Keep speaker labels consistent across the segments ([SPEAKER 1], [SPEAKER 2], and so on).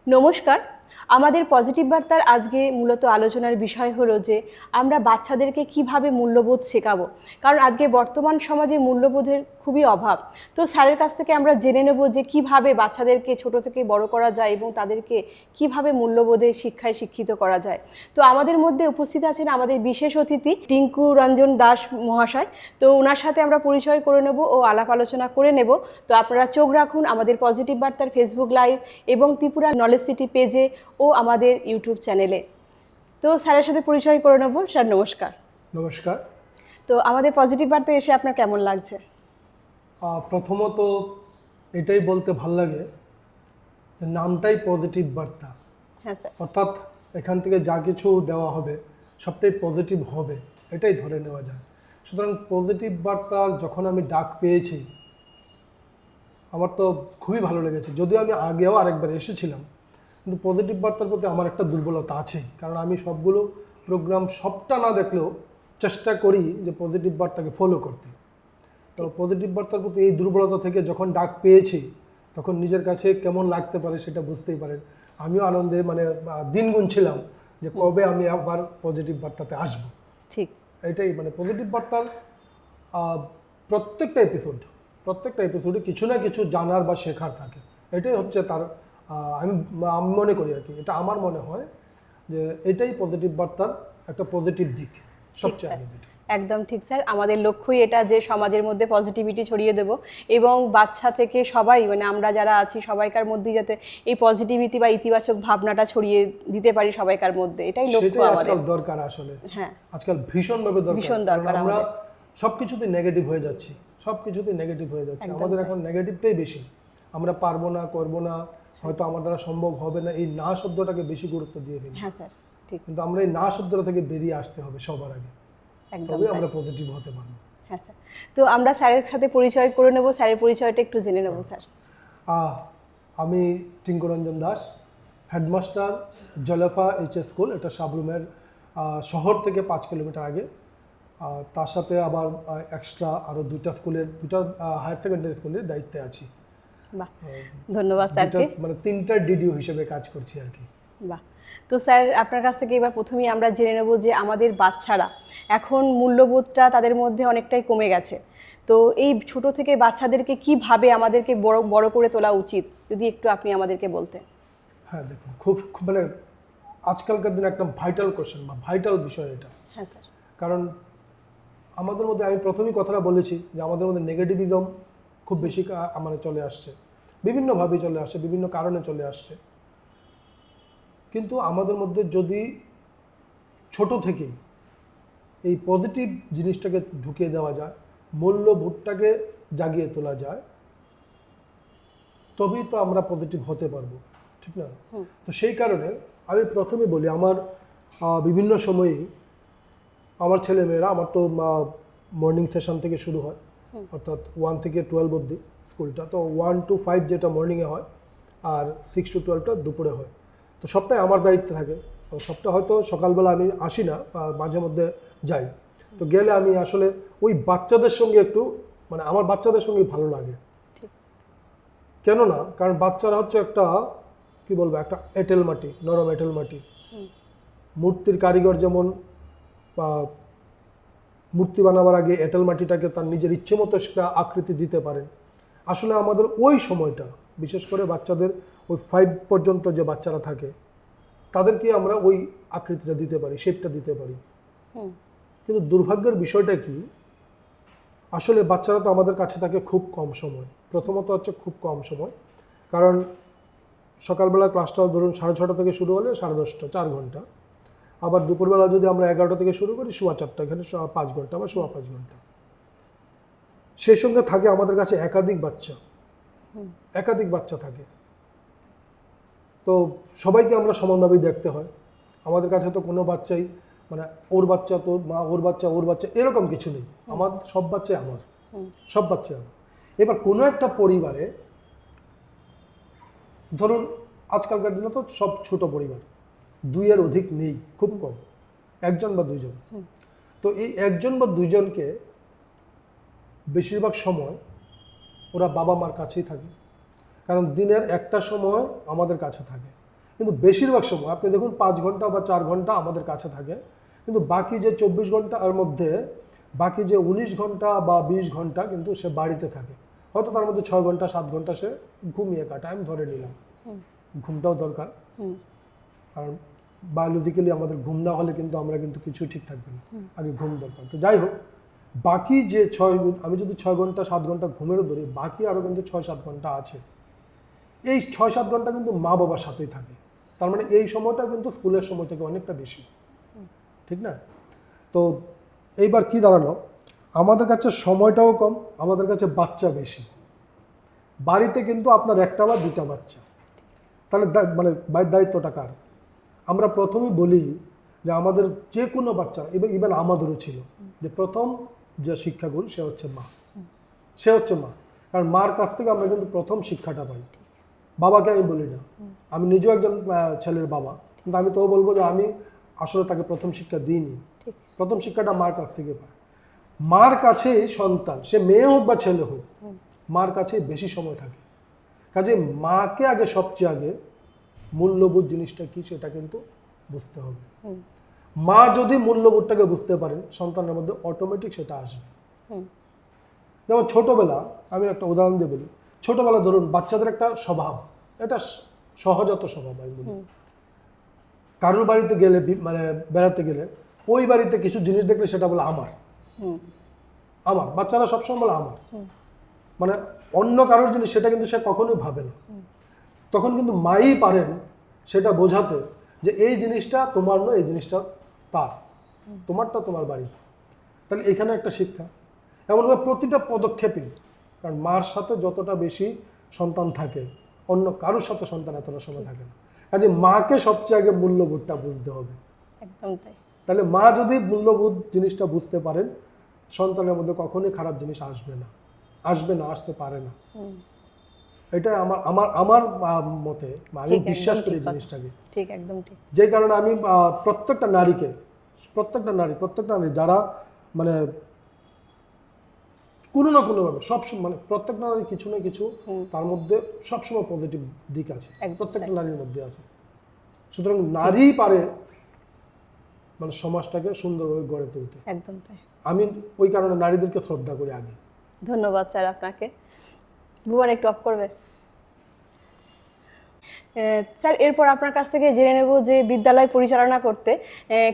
[SPEAKER 1] নমস্কার। আমাদের পজিটিভ বার্তার আজকে মূলত আলোচনার বিষয় হলো যে আমরা বাচ্চাদেরকে কিভাবে মূল্যবোধ শেখাবো, কারণ আজকে বর্তমান সমাজে মূল্যবোধের খুবই অভাব। তো স্যারের কাছ থেকে আমরা জেনে নেব যে কিভাবে বাচ্চাদেরকে ছোট থেকে বড় করা যায় এবং তাদেরকে কিভাবে মূল্যবোধের শিক্ষায় শিক্ষিত করা যায়। তো আমাদের মধ্যে উপস্থিত আছেন আমাদের বিশেষ অতিথি টিঙ্কু রঞ্জন দাস মহাশয়। তো ওনার সাথে আমরা পরিচয় করে নেব ও আলাপ আলোচনা করে নেব। তো আপনারা চোখ রাখুন আমাদের পজিটিভ বার্তার ফেসবুক লাইভ এবং ত্রিপুরা নলেজ সিটি পেজে ও আমাদের ইউটিউব চ্যানেলে। তো স্যারের সাথে পরিচয় করে নেব। স্যার নমস্কার।
[SPEAKER 2] নমস্কার।
[SPEAKER 1] তো আমাদের পজিটিভ বার্তা এসে আপনার কেমন লাগছে?
[SPEAKER 2] প্রথমত এটাই বলতে ভাল লাগে যে নামটাই পজিটিভ বার্তা।
[SPEAKER 1] হ্যাঁ স্যার।
[SPEAKER 2] অর্থাৎ এখান থেকে যা কিছু দেওয়া হবে সবটাই পজিটিভ হবে, এটাই ধরে নেওয়া যায়। সুতরাং পজিটিভ বার্তার যখন আমি ডাক পেয়েছি আমার তো খুবই ভালো লেগেছে। যদিও আমি আগেও আরেকবার এসেছিলাম, কিন্তু পজিটিভ বার্তার প্রতি আমার একটা দুর্বলতা আছেই, কারণ আমি সবগুলো প্রোগ্রাম সবটা না দেখলেও চেষ্টা করি যে পজিটিভ বার্তাকে ফলো করতে। তো পজিটিভ বার্তার প্রতি এই দুর্বলতা থেকে যখন ডাক পেয়েছি তখন নিজের কাছে কেমন লাগতে পারে সেটা বুঝতেই পারেন। আমিও আনন্দে দিন গুনছিলাম যে কবে আমি আবার পজিটিভ বার্তাতে আসবো।
[SPEAKER 1] ঠিক,
[SPEAKER 2] এটাই পজিটিভ বার্তার প্রত্যেকটা এপিসোডে কিছু না কিছু জানার বা শেখার থাকে। এটাই হচ্ছে তার আমি মনে করি আর কি, এটা আমার মনে হয় যে এটাই পজিটিভ বার্তার একটা পজিটিভ দিক সবচেয়ে আগে।
[SPEAKER 1] একদম ঠিক স্যার। আমাদের লক্ষ্যই এটা যে সমাজের মধ্যে পজিটিভিটি ছড়িয়ে দেব এবং বাচ্চা থেকে সবাই আমরা যারা আছি সবাইকার মধ্যেই যাতে এই পজিটিভিটি বা ইতিবাচক ভাবনাটা ছড়িয়ে দিতে পারি সবাইকার মধ্যে, এটাই লক্ষ্য আমাদের।
[SPEAKER 2] আজকাল দরকার আসলে।
[SPEAKER 1] হ্যাঁ,
[SPEAKER 2] আজকাল ভীষণভাবে দরকার। আমরা সবকিছুতে নেগেটিভ হয়ে যাচ্ছি, আমাদের এখন নেগেটিভটাই বেশি। আমরা পারবো না, করবো না, হয়তো আমার দ্বারা সম্ভব হবে না, এই না শব্দটাকে বেশি গুরুত্ব দিয়ে ফেলি।
[SPEAKER 1] হ্যাঁ স্যার, ঠিক।
[SPEAKER 2] কিন্তু আমরা এই না শব্দটা থেকে বেরিয়ে আসতে হবে সবার আগে, তবে আমরা পজিটিভ হতে পারবো।
[SPEAKER 1] হ্যাঁ স্যার। তো আমরা স্যারের সাথে পরিচয় করে নেব, স্যারের পরিচয়টা একটু জেনে নেব স্যার।
[SPEAKER 2] আমি Tinku Ranjan Das, headmaster Jalefa HS school, এটা সাবরুমের শহর থেকে 5 কিলোমিটার আগে। তার সাথে আবার এক্সট্রা আরও দুইটা হায়ার সেকেন্ডারি স্কুলের দায়িত্বে আছি।
[SPEAKER 1] বাহ, ধন্যবাদ স্যারকে।
[SPEAKER 2] 3টা ডিডিও হিসেবে কাজ করছি আর কি।
[SPEAKER 1] বাহ। তো স্যার আপনার কাছ থেকে এবার প্রথমেই আমরা জেনে নেব যে আমাদের বাচ্চারা এখন মূল্যবোধটা তাদের মধ্যে অনেকটাই কমে গেছে। তো এই ছোট থেকে বাচ্চাদেরকে কিভাবে আমাদেরকে বড় করে তোলা উচিত, যদি একটু আপনি আমাদেরকে বলতেন।
[SPEAKER 2] হ্যাঁ দেখুন, খুব আজকালকার দিনে একটা ভাইটাল কোশ্চেন বা ভাইটাল বিষয় এটা।
[SPEAKER 1] হ্যাঁ স্যার।
[SPEAKER 2] কারণ আমাদের মধ্যে, আমি প্রথমেই কথাটা বলেছি যে আমাদের মধ্যে নেগেটিভিজম খুব বেশি চলে আসছে, বিভিন্নভাবে চলে আসছে, বিভিন্ন কারণে চলে আসছে। কিন্তু আমাদের মধ্যে যদি ছোট থেকেই এই পজিটিভ জিনিসটাকে ঢুকিয়ে দেওয়া যায়, মূল্যবোধটাকে জাগিয়ে তোলা যায়, তবেই তো আমরা পজিটিভ হতে পারবো, ঠিক না? তো সেই কারণে আমি প্রথমে বলি, আমার বিভিন্ন সময়েই আমার ছেলেমেয়েরা, আমার তো মর্নিং সেশন থেকে শুরু হয়, অর্থাৎ 1 থেকে 12 অবধি স্কুলটা। তো 1 to 5 যেটা মর্নিংয়ে হয়, আর 6 to 12টা দুপুরে হয়। তো সবটাই আমার দায়িত্ব থাকে। তো সবটা হয়তো সকালবেলা আমি আসি না, মাঝে মধ্যে যাই। তো গেলে আমি আসলে ওই বাচ্চাদের সঙ্গে একটু আমার বাচ্চাদের সঙ্গে ভালো লাগে। কেননা কারণ বাচ্চারা হচ্ছে একটা কি বলবো, একটা এঁটেল মাটি, নরম এঁটেল মাটি। মূর্তির কারিগর যেমন মূর্তি বানাবার আগে এঁটেল মাটিটাকে তার নিজের ইচ্ছে মতো সেটা আকৃতি দিতে পারেন। আসলে আমাদের ওই সময়টা, বিশেষ করে বাচ্চাদের ওই 5 পর্যন্ত যে বাচ্চারা থাকে, তাদেরকে আমরা ওই আকৃতিটা দিতে পারি, শেপটা দিতে পারি। কিন্তু দুর্ভাগ্যের বিষয়টা কি, আসলে বাচ্চারা তো আমাদের কাছে থাকে খুব কম সময়। প্রথমত হচ্ছে খুব কম সময়, কারণ সকালবেলা ক্লাসটা ধরুন 6:30 থেকে শুরু হলে 10:30, 4 ঘন্টা। আবার দুপুরবেলা যদি আমরা 11টা থেকে শুরু করি, 4:15, এখানে 5 ঘন্টা বা 5.25 ঘন্টা। সেই সঙ্গে থাকে আমাদের কাছে একাধিক বাচ্চা থাকে। তো সবাইকে আমরা সমানভাবেই দেখতে হয়। আমাদের কাছে তো কোনো বাচ্চাই ওর বাচ্চা তোর মা, ওর বাচ্চা এরকম কিছু নেই। আমার সব বাচ্চাই আমার। এবার কোনো একটা পরিবারে ধরুন, আজকালকার দিনে তো সব ছোট পরিবার, 2-এর অধিক নেই, খুব কম, 1জন বা 2জন। তো এই 1জন বা 2জনকে বেশিরভাগ সময় ওরা বাবা মার কাছেই থাকে, কারণ দিনের একটা সময় আমাদের কাছে থাকে। কিন্তু বেশিরভাগ সময় আপনি দেখুন 5 ঘন্টা বা 4 ঘন্টা আমাদের কাছে থাকে, কিন্তু বাকি যে 24 ঘন্টার মধ্যে বাকি যে 19 ঘন্টা বা 20 ঘন্টা কিন্তু সে বাড়িতে থাকে। হয়তো তার মধ্যে 6 ঘন্টা 7 ঘন্টা সে ঘুমিয়ে কাটায়, আমি ধরে নিলাম। ঘুমটাও দরকার, কারণ বায়োলজিক্যালি আমাদের ঘুম না হলে কিন্তু আমরা কিন্তু কিছু ঠিক থাকবে না, আগে ঘুম দরকার। তো যাই হোক, বাকি যে আমি যদি 6 ঘন্টা 7 ঘন্টা ঘুমেরও ধরি, বাকি আরও কিন্তু 6-7 ঘন্টা আছে। এই 6-7 ঘন্টা কিন্তু মা বাবার সাথেই থাকে। তার মানে এই সময়টা কিন্তু স্কুলের সময় থেকে অনেকটা বেশি, ঠিক না? তো এইবার কি দাঁড়ালো, আমাদের কাছে সময়টাও কম, আমাদের কাছে বাচ্চা বেশি। বাড়িতে কিন্তু আপনার 1টা বা 2টা বাচ্চা, তাহলে মানে বাড়ির দায়িত্বটা কার? আমরা প্রথমেই বলি যে আমাদের যে কোনো বাচ্চা, ইভেন আমাদেরও ছিল, যে প্রথম যে শিক্ষাগুরু সে হচ্ছে মা। সে হচ্ছে মা, কারণ মার কাছ থেকে আমরা কিন্তু প্রথম শিক্ষাটা পাই। বাবাকে আমি বলি না, আমি নিজেও একজন ছেলের বাবা, কিন্তু আমি তো বলবো যে আমি আসলে তাকে প্রথম শিক্ষা দিইনি। প্রথম শিক্ষাটা মার কাছ থেকে পায়। মার কাছেই সন্তান, সে মেয়ে হোক বা ছেলে হোক, মার কাছে বেশি সময় থাকে। কাজে মাকে আগে, সবচেয়ে আগে মূল্যবোধ জিনিসটা কি সেটা কিন্তু বুঝতে হবে। মা যদি মূল্যবোধটাকে বুঝতে পারেন, সন্তানের মধ্যে অটোমেটিক সেটা আসবে। যেমন ছোটবেলা, আমি একটা উদাহরণ দিয়ে বলি, ছোটবেলা ধরুন বাচ্চাদের একটা স্বভাব, এটা সহজাত স্বভাব। আমি বলি, কারোর বাড়িতে গেলে, মানে বেড়াতে গেলে, ওই বাড়িতে কিছু জিনিস দেখলে সেটা বলে আমার। আমার বাচ্চারা সবসময় বলে আমার, মানে অন্য কারোর জিনিস সেটা কিন্তু সে কখনোই ভাবে না। তখন কিন্তু মাই পারেন সেটা বোঝাতে যে এই জিনিসটা তোমার নয়, এই জিনিসটা তার, তোমারটা তোমার বাড়িতে। তাহলে এখানে একটা শিক্ষা। এমনভাবে প্রতিটা পদক্ষেপে, কারণ মার সাথে যতটা বেশি সন্তান থাকে, অন্য কারোর সাথে সন্তান এতটা সময় থাকে না। কাজে মাকে সবচেয়ে আগে মূল্যবোধটা বুঝতে হবে।
[SPEAKER 1] একদম তাই।
[SPEAKER 2] তাহলে মা যদি মূল্যবোধ জিনিসটা বুঝতে পারেন, সন্তানের মধ্যে কখনোই খারাপ জিনিস আসবে না, আসতে পারে না। এটা আমার মতে, আমি বিশ্বাস করি জিনিসটাকে।
[SPEAKER 1] ঠিক, একদম ঠিক।
[SPEAKER 2] যে কারণে আমি প্রত্যেকটা নারী যারা মানে কোনো না কোনোভাবে সবসময়, মানে প্রত্যেকটা নারী কিছু না কিছু তার মধ্যে সবসময় পজিটিভ দিক আছে, প্রত্যেকটা নারীর মধ্যে আছে। সুতরাং নারী পারে মানে সমাজটাকে সুন্দরভাবে গড়ে তুলতে।
[SPEAKER 1] একদম তাই।
[SPEAKER 2] আমি ওই কারণে নারীদেরকে শ্রদ্ধা করি আগে।
[SPEAKER 1] ধন্যবাদ স্যার আপনাকে। ভুবন একটু অফ করবে। স্যার, এরপর আপনার কাছ থেকে জেনে নেব যে বিদ্যালয় পরিচালনা করতে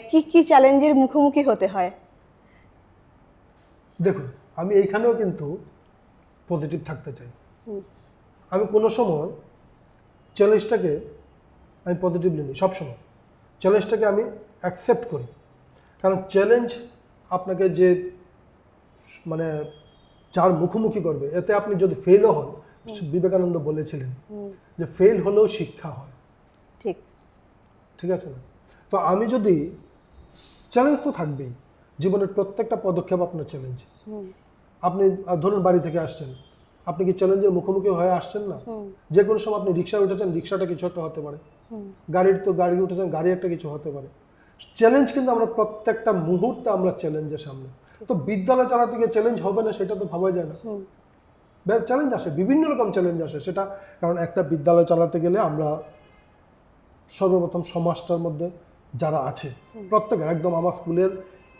[SPEAKER 1] কি কি চ্যালেঞ্জের মুখোমুখি হতে হয়।
[SPEAKER 2] দেখুন, আমি এইখানেও কিন্তু পজিটিভ থাকতে চাই। আমি কোনো সময় চ্যালেঞ্জটাকে আমি পজিটিভলি নিই, সবসময় চ্যালেঞ্জটাকে আমি অ্যাকসেপ্ট করি। কারণ চ্যালেঞ্জ আপনাকে যে মানে যার মুখোমুখি করবে, এতে আপনি যদি ফেলও হন, বিবেকানন্দ বলেছিলেন যে ফেল হলেও শিক্ষা হয়। ঠিক আছে না? তো আমি যদি চ্যালেঞ্জ তো থাকবেই, জীবনের প্রত্যেকটা পদক্ষেপ আপনার চ্যালেঞ্জ। আপনি ধরুন বাড়ি থেকে আসছেন, আপনি কি চ্যালেঞ্জের মুখোমুখি হয়ে আসছেন না? যে কোনো সময় আপনি রিক্সায় উঠেছেন, রিক্সাটা কিছু একটা হতে পারে, গাড়ি উঠেছেন, গাড়ি একটা কিছু হতে পারে। চ্যালেঞ্জ কিন্তু আমরা প্রত্যেকটা মুহূর্তে আমরা চ্যালেঞ্জের সামনে। তো বিদ্যালয় চালাতে গিয়ে চ্যালেঞ্জ হবে না সেটা তো ভাবা যায় না। চ্যালেঞ্জ আসে, বিভিন্ন রকম চ্যালেঞ্জ আসে। সেটা কারণ একটা বিদ্যালয় চালাতে গেলে আমরা সর্বপ্রথম সমাজটার মধ্যে যারা আছে প্রত্যেকের, একদম আমার স্কুলের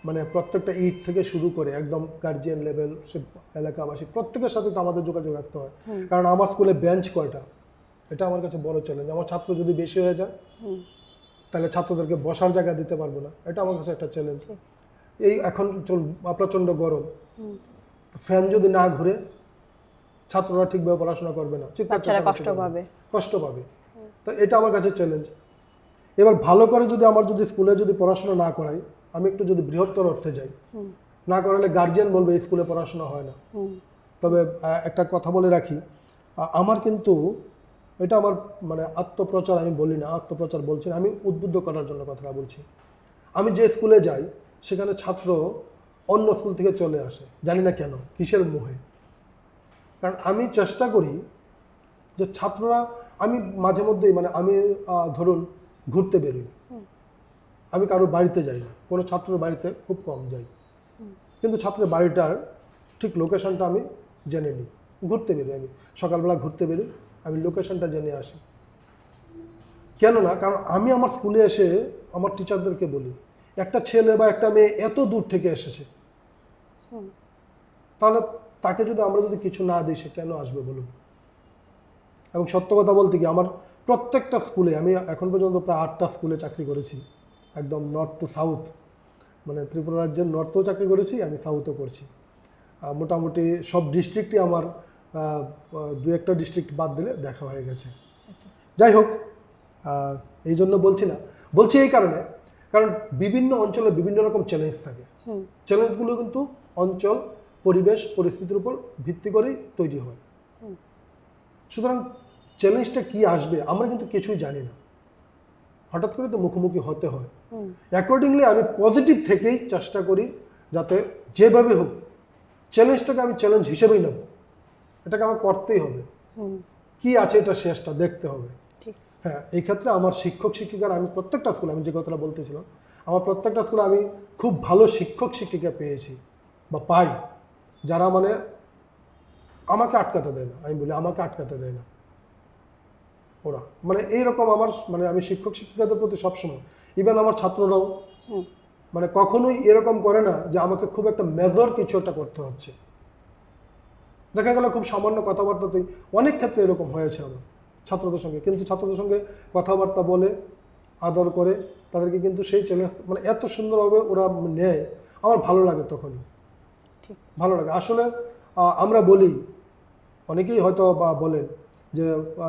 [SPEAKER 2] মানে প্রত্যেকটা ইট থেকে শুরু করে একদম গার্জিয়ান লেভেল, সে এলাকাবাসী, প্রত্যেকের সাথে তো আমাদের যোগাযোগ রাখতে হয়। কারণ আমার স্কুলে বেঞ্চ কয়টা, এটা আমার কাছে বড় চ্যালেঞ্জ। আমার ছাত্র যদি বেশি হয়ে যায় তাহলে ছাত্রদেরকে বসার জায়গা দিতে পারবো না, এটা আমার কাছে একটা চ্যালেঞ্জ। এই এখন প্রচণ্ড গরম, ফ্যান যদি না ঘুরে ছাত্ররা ঠিকভাবে পড়াশোনা করবে না, কষ্ট পাবে। তো এটা আমার কাছে চ্যালেঞ্জ। এবার ভালো করে যদি স্কুলে যদি পড়াশোনা না করাই, আমি একটু যদি বৃহত্তর অর্থে যাই, না করালে গার্জিয়ান বলবে এই স্কুলে পড়াশোনা হয় না। তবে একটা কথা বলে রাখি, আমার কিন্তু এটা আমার মানে আত্মপ্রচার আমি বলি না, আত্মপ্রচার বলছি না, আমি উদ্বুদ্ধ করার জন্য কথাটা বলছি। আমি যে স্কুলে যাই সেখানে ছাত্র অন্য স্কুল থেকে চলে আসে, জানি না কেন, কিসের মোহে। কারণ আমি চেষ্টা করি যে ছাত্ররা, আমি মাঝে মধ্যেই মানে আমি ধরুন ঘুরতে বেরোই, আমি কারোর বাড়িতে যাই না, কোনো ছাত্রের বাড়িতে খুব কম যাই, কিন্তু ছাত্রের বাড়িটার ঠিক লোকেশনটা আমি জেনে নিই। ঘুরতে বেরোই, আমি সকালবেলা ঘুরতে বেরোই, আমি লোকেশনটা জেনে আসি। কেন না, কারণ আমি আমার স্কুলে এসে আমার টিচারদেরকে বলি একটা ছেলে বা একটা মেয়ে এত দূর থেকে এসেছে, তাহলে তাকে যদি আমরা যদি কিছু না দিই সে কেন আসবে বলুন। এবং সত্য কথা বলতে কি আমার প্রত্যেকটা স্কুলে আমি এখন পর্যন্ত প্রায় 8টা স্কুলে চাকরি করেছি, একদম নর্থ টু সাউথ, মানে ত্রিপুরা রাজ্যের নর্থেও চাকরি করেছি, আমি সাউথও করছি। মোটামুটি সব ডিস্ট্রিক্টই আমার 2-1টা ডিস্ট্রিক্ট বাদ দিলে দেখা হয়ে গেছে। যাই হোক, এই জন্য বলছি না, বলছি এই কারণে, কারণ বিভিন্ন অঞ্চলে বিভিন্ন রকম চ্যালেঞ্জ থাকে। চ্যালেঞ্জগুলো কিন্তু অঞ্চল, পরিবেশ, পরিস্থিতির উপর ভিত্তি করেই তৈরি হয়। সুতরাং চ্যালেঞ্জটা কি আসবে আমরা কিন্তু কিছুই জানি না, হঠাৎ করে তো মুখোমুখি হতে হয়। অ্যাকর্ডিংলি আমি পজিটিভ থেকেই চেষ্টা করি যাতে যেভাবে হোক চ্যালেঞ্জটাকে আমি চ্যালেঞ্জ হিসেবেই নেব, এটাকে আমার করতেই হবে, কি আছে এটা শেষটা দেখতে হবে। হ্যাঁ, এই ক্ষেত্রে আমার শিক্ষক শিক্ষিকার আমি প্রত্যেকটা স্কুলে, আমি যে কথাটা বলতেছিলাম, আমার প্রত্যেকটা স্কুলে আমি খুব ভালো শিক্ষক শিক্ষিকা পেয়েছি বা পাই, যারা মানে আমাকে আটকাতে দেয় না। আমি বলি আমাকে আটকাতে দেয় না ওরা, মানে এইরকম আমার, মানে আমি শিক্ষক শিক্ষিকাদের প্রতি সবসময়, ইভেন আমার ছাত্ররাও মানে কখনোই এরকম করে না যে আমাকে খুব একটা মেজর কিছু একটা করতে হচ্ছে। দেখা গেল খুব সামান্য কথাবার্তাতেই অনেক ক্ষেত্রে এরকম হয়েছে আমার ছাত্রদের সঙ্গে, কিন্তু ছাত্রদের সঙ্গে কথাবার্তা বলে আদর করে তাদেরকে কিন্তু সেই চ্যালেঞ্জ মানে এত সুন্দরভাবে ওরা নেয়, আমার ভালো লাগে, তখনই ভালো লাগে। আসলে আমরা বলি, অনেকেই হয়তো বা বলেন যে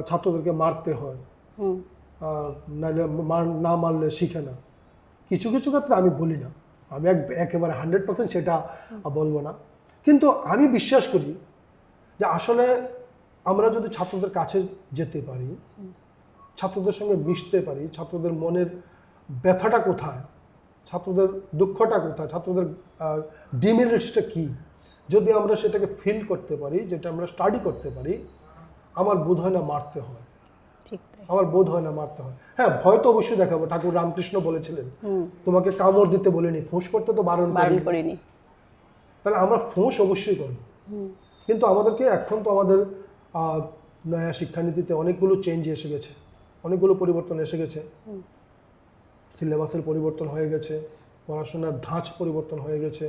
[SPEAKER 2] ছাত্রদেরকে মারতে হয়, নাহলে না মারলে শিখে না। কিছু কিছু ক্ষেত্রে আমি বলি না, আমি একেবারে 100% সেটা বলবো না, কিন্তু আমি বিশ্বাস করি যে আসলে আমরা যদি ছাত্রদের কাছে যেতে পারি, ছাত্রদের সঙ্গে মিশতে পারি, ছাত্রদের মনের ব্যথাটা কোথায়, ছাত্রদের দুঃখটা কোথায়, ছাত্রদের ডিমেরিটসটা কী, যদি আমরা সেটাকে ফিল করতে পারি, যেটা আমরা স্টাডি করতে পারি, আমার বোধ হয় না মারতে হয়, আমার বোধ হয় না মারতে হয়। হ্যাঁ, ভয় তো অবশ্যই দেখাবো, ঠাকুর রামকৃষ্ণ বলেছিলেন তোমাকে কামড় দিতে বলিনি, ফুঁস করতে তো বারণ করিনি, তাহলে আমরা ফুঁস অবশ্যই করবো। কিন্তু আমাদেরকে এখন তো আমাদের নয়া শিক্ষানীতিতে অনেকগুলো চেঞ্জ এসে গেছে, অনেকগুলো পরিবর্তন এসে গেছে, সিলেবাসের পরিবর্তন হয়ে গেছে, পড়াশোনার ধাঁচ পরিবর্তন হয়ে গেছে।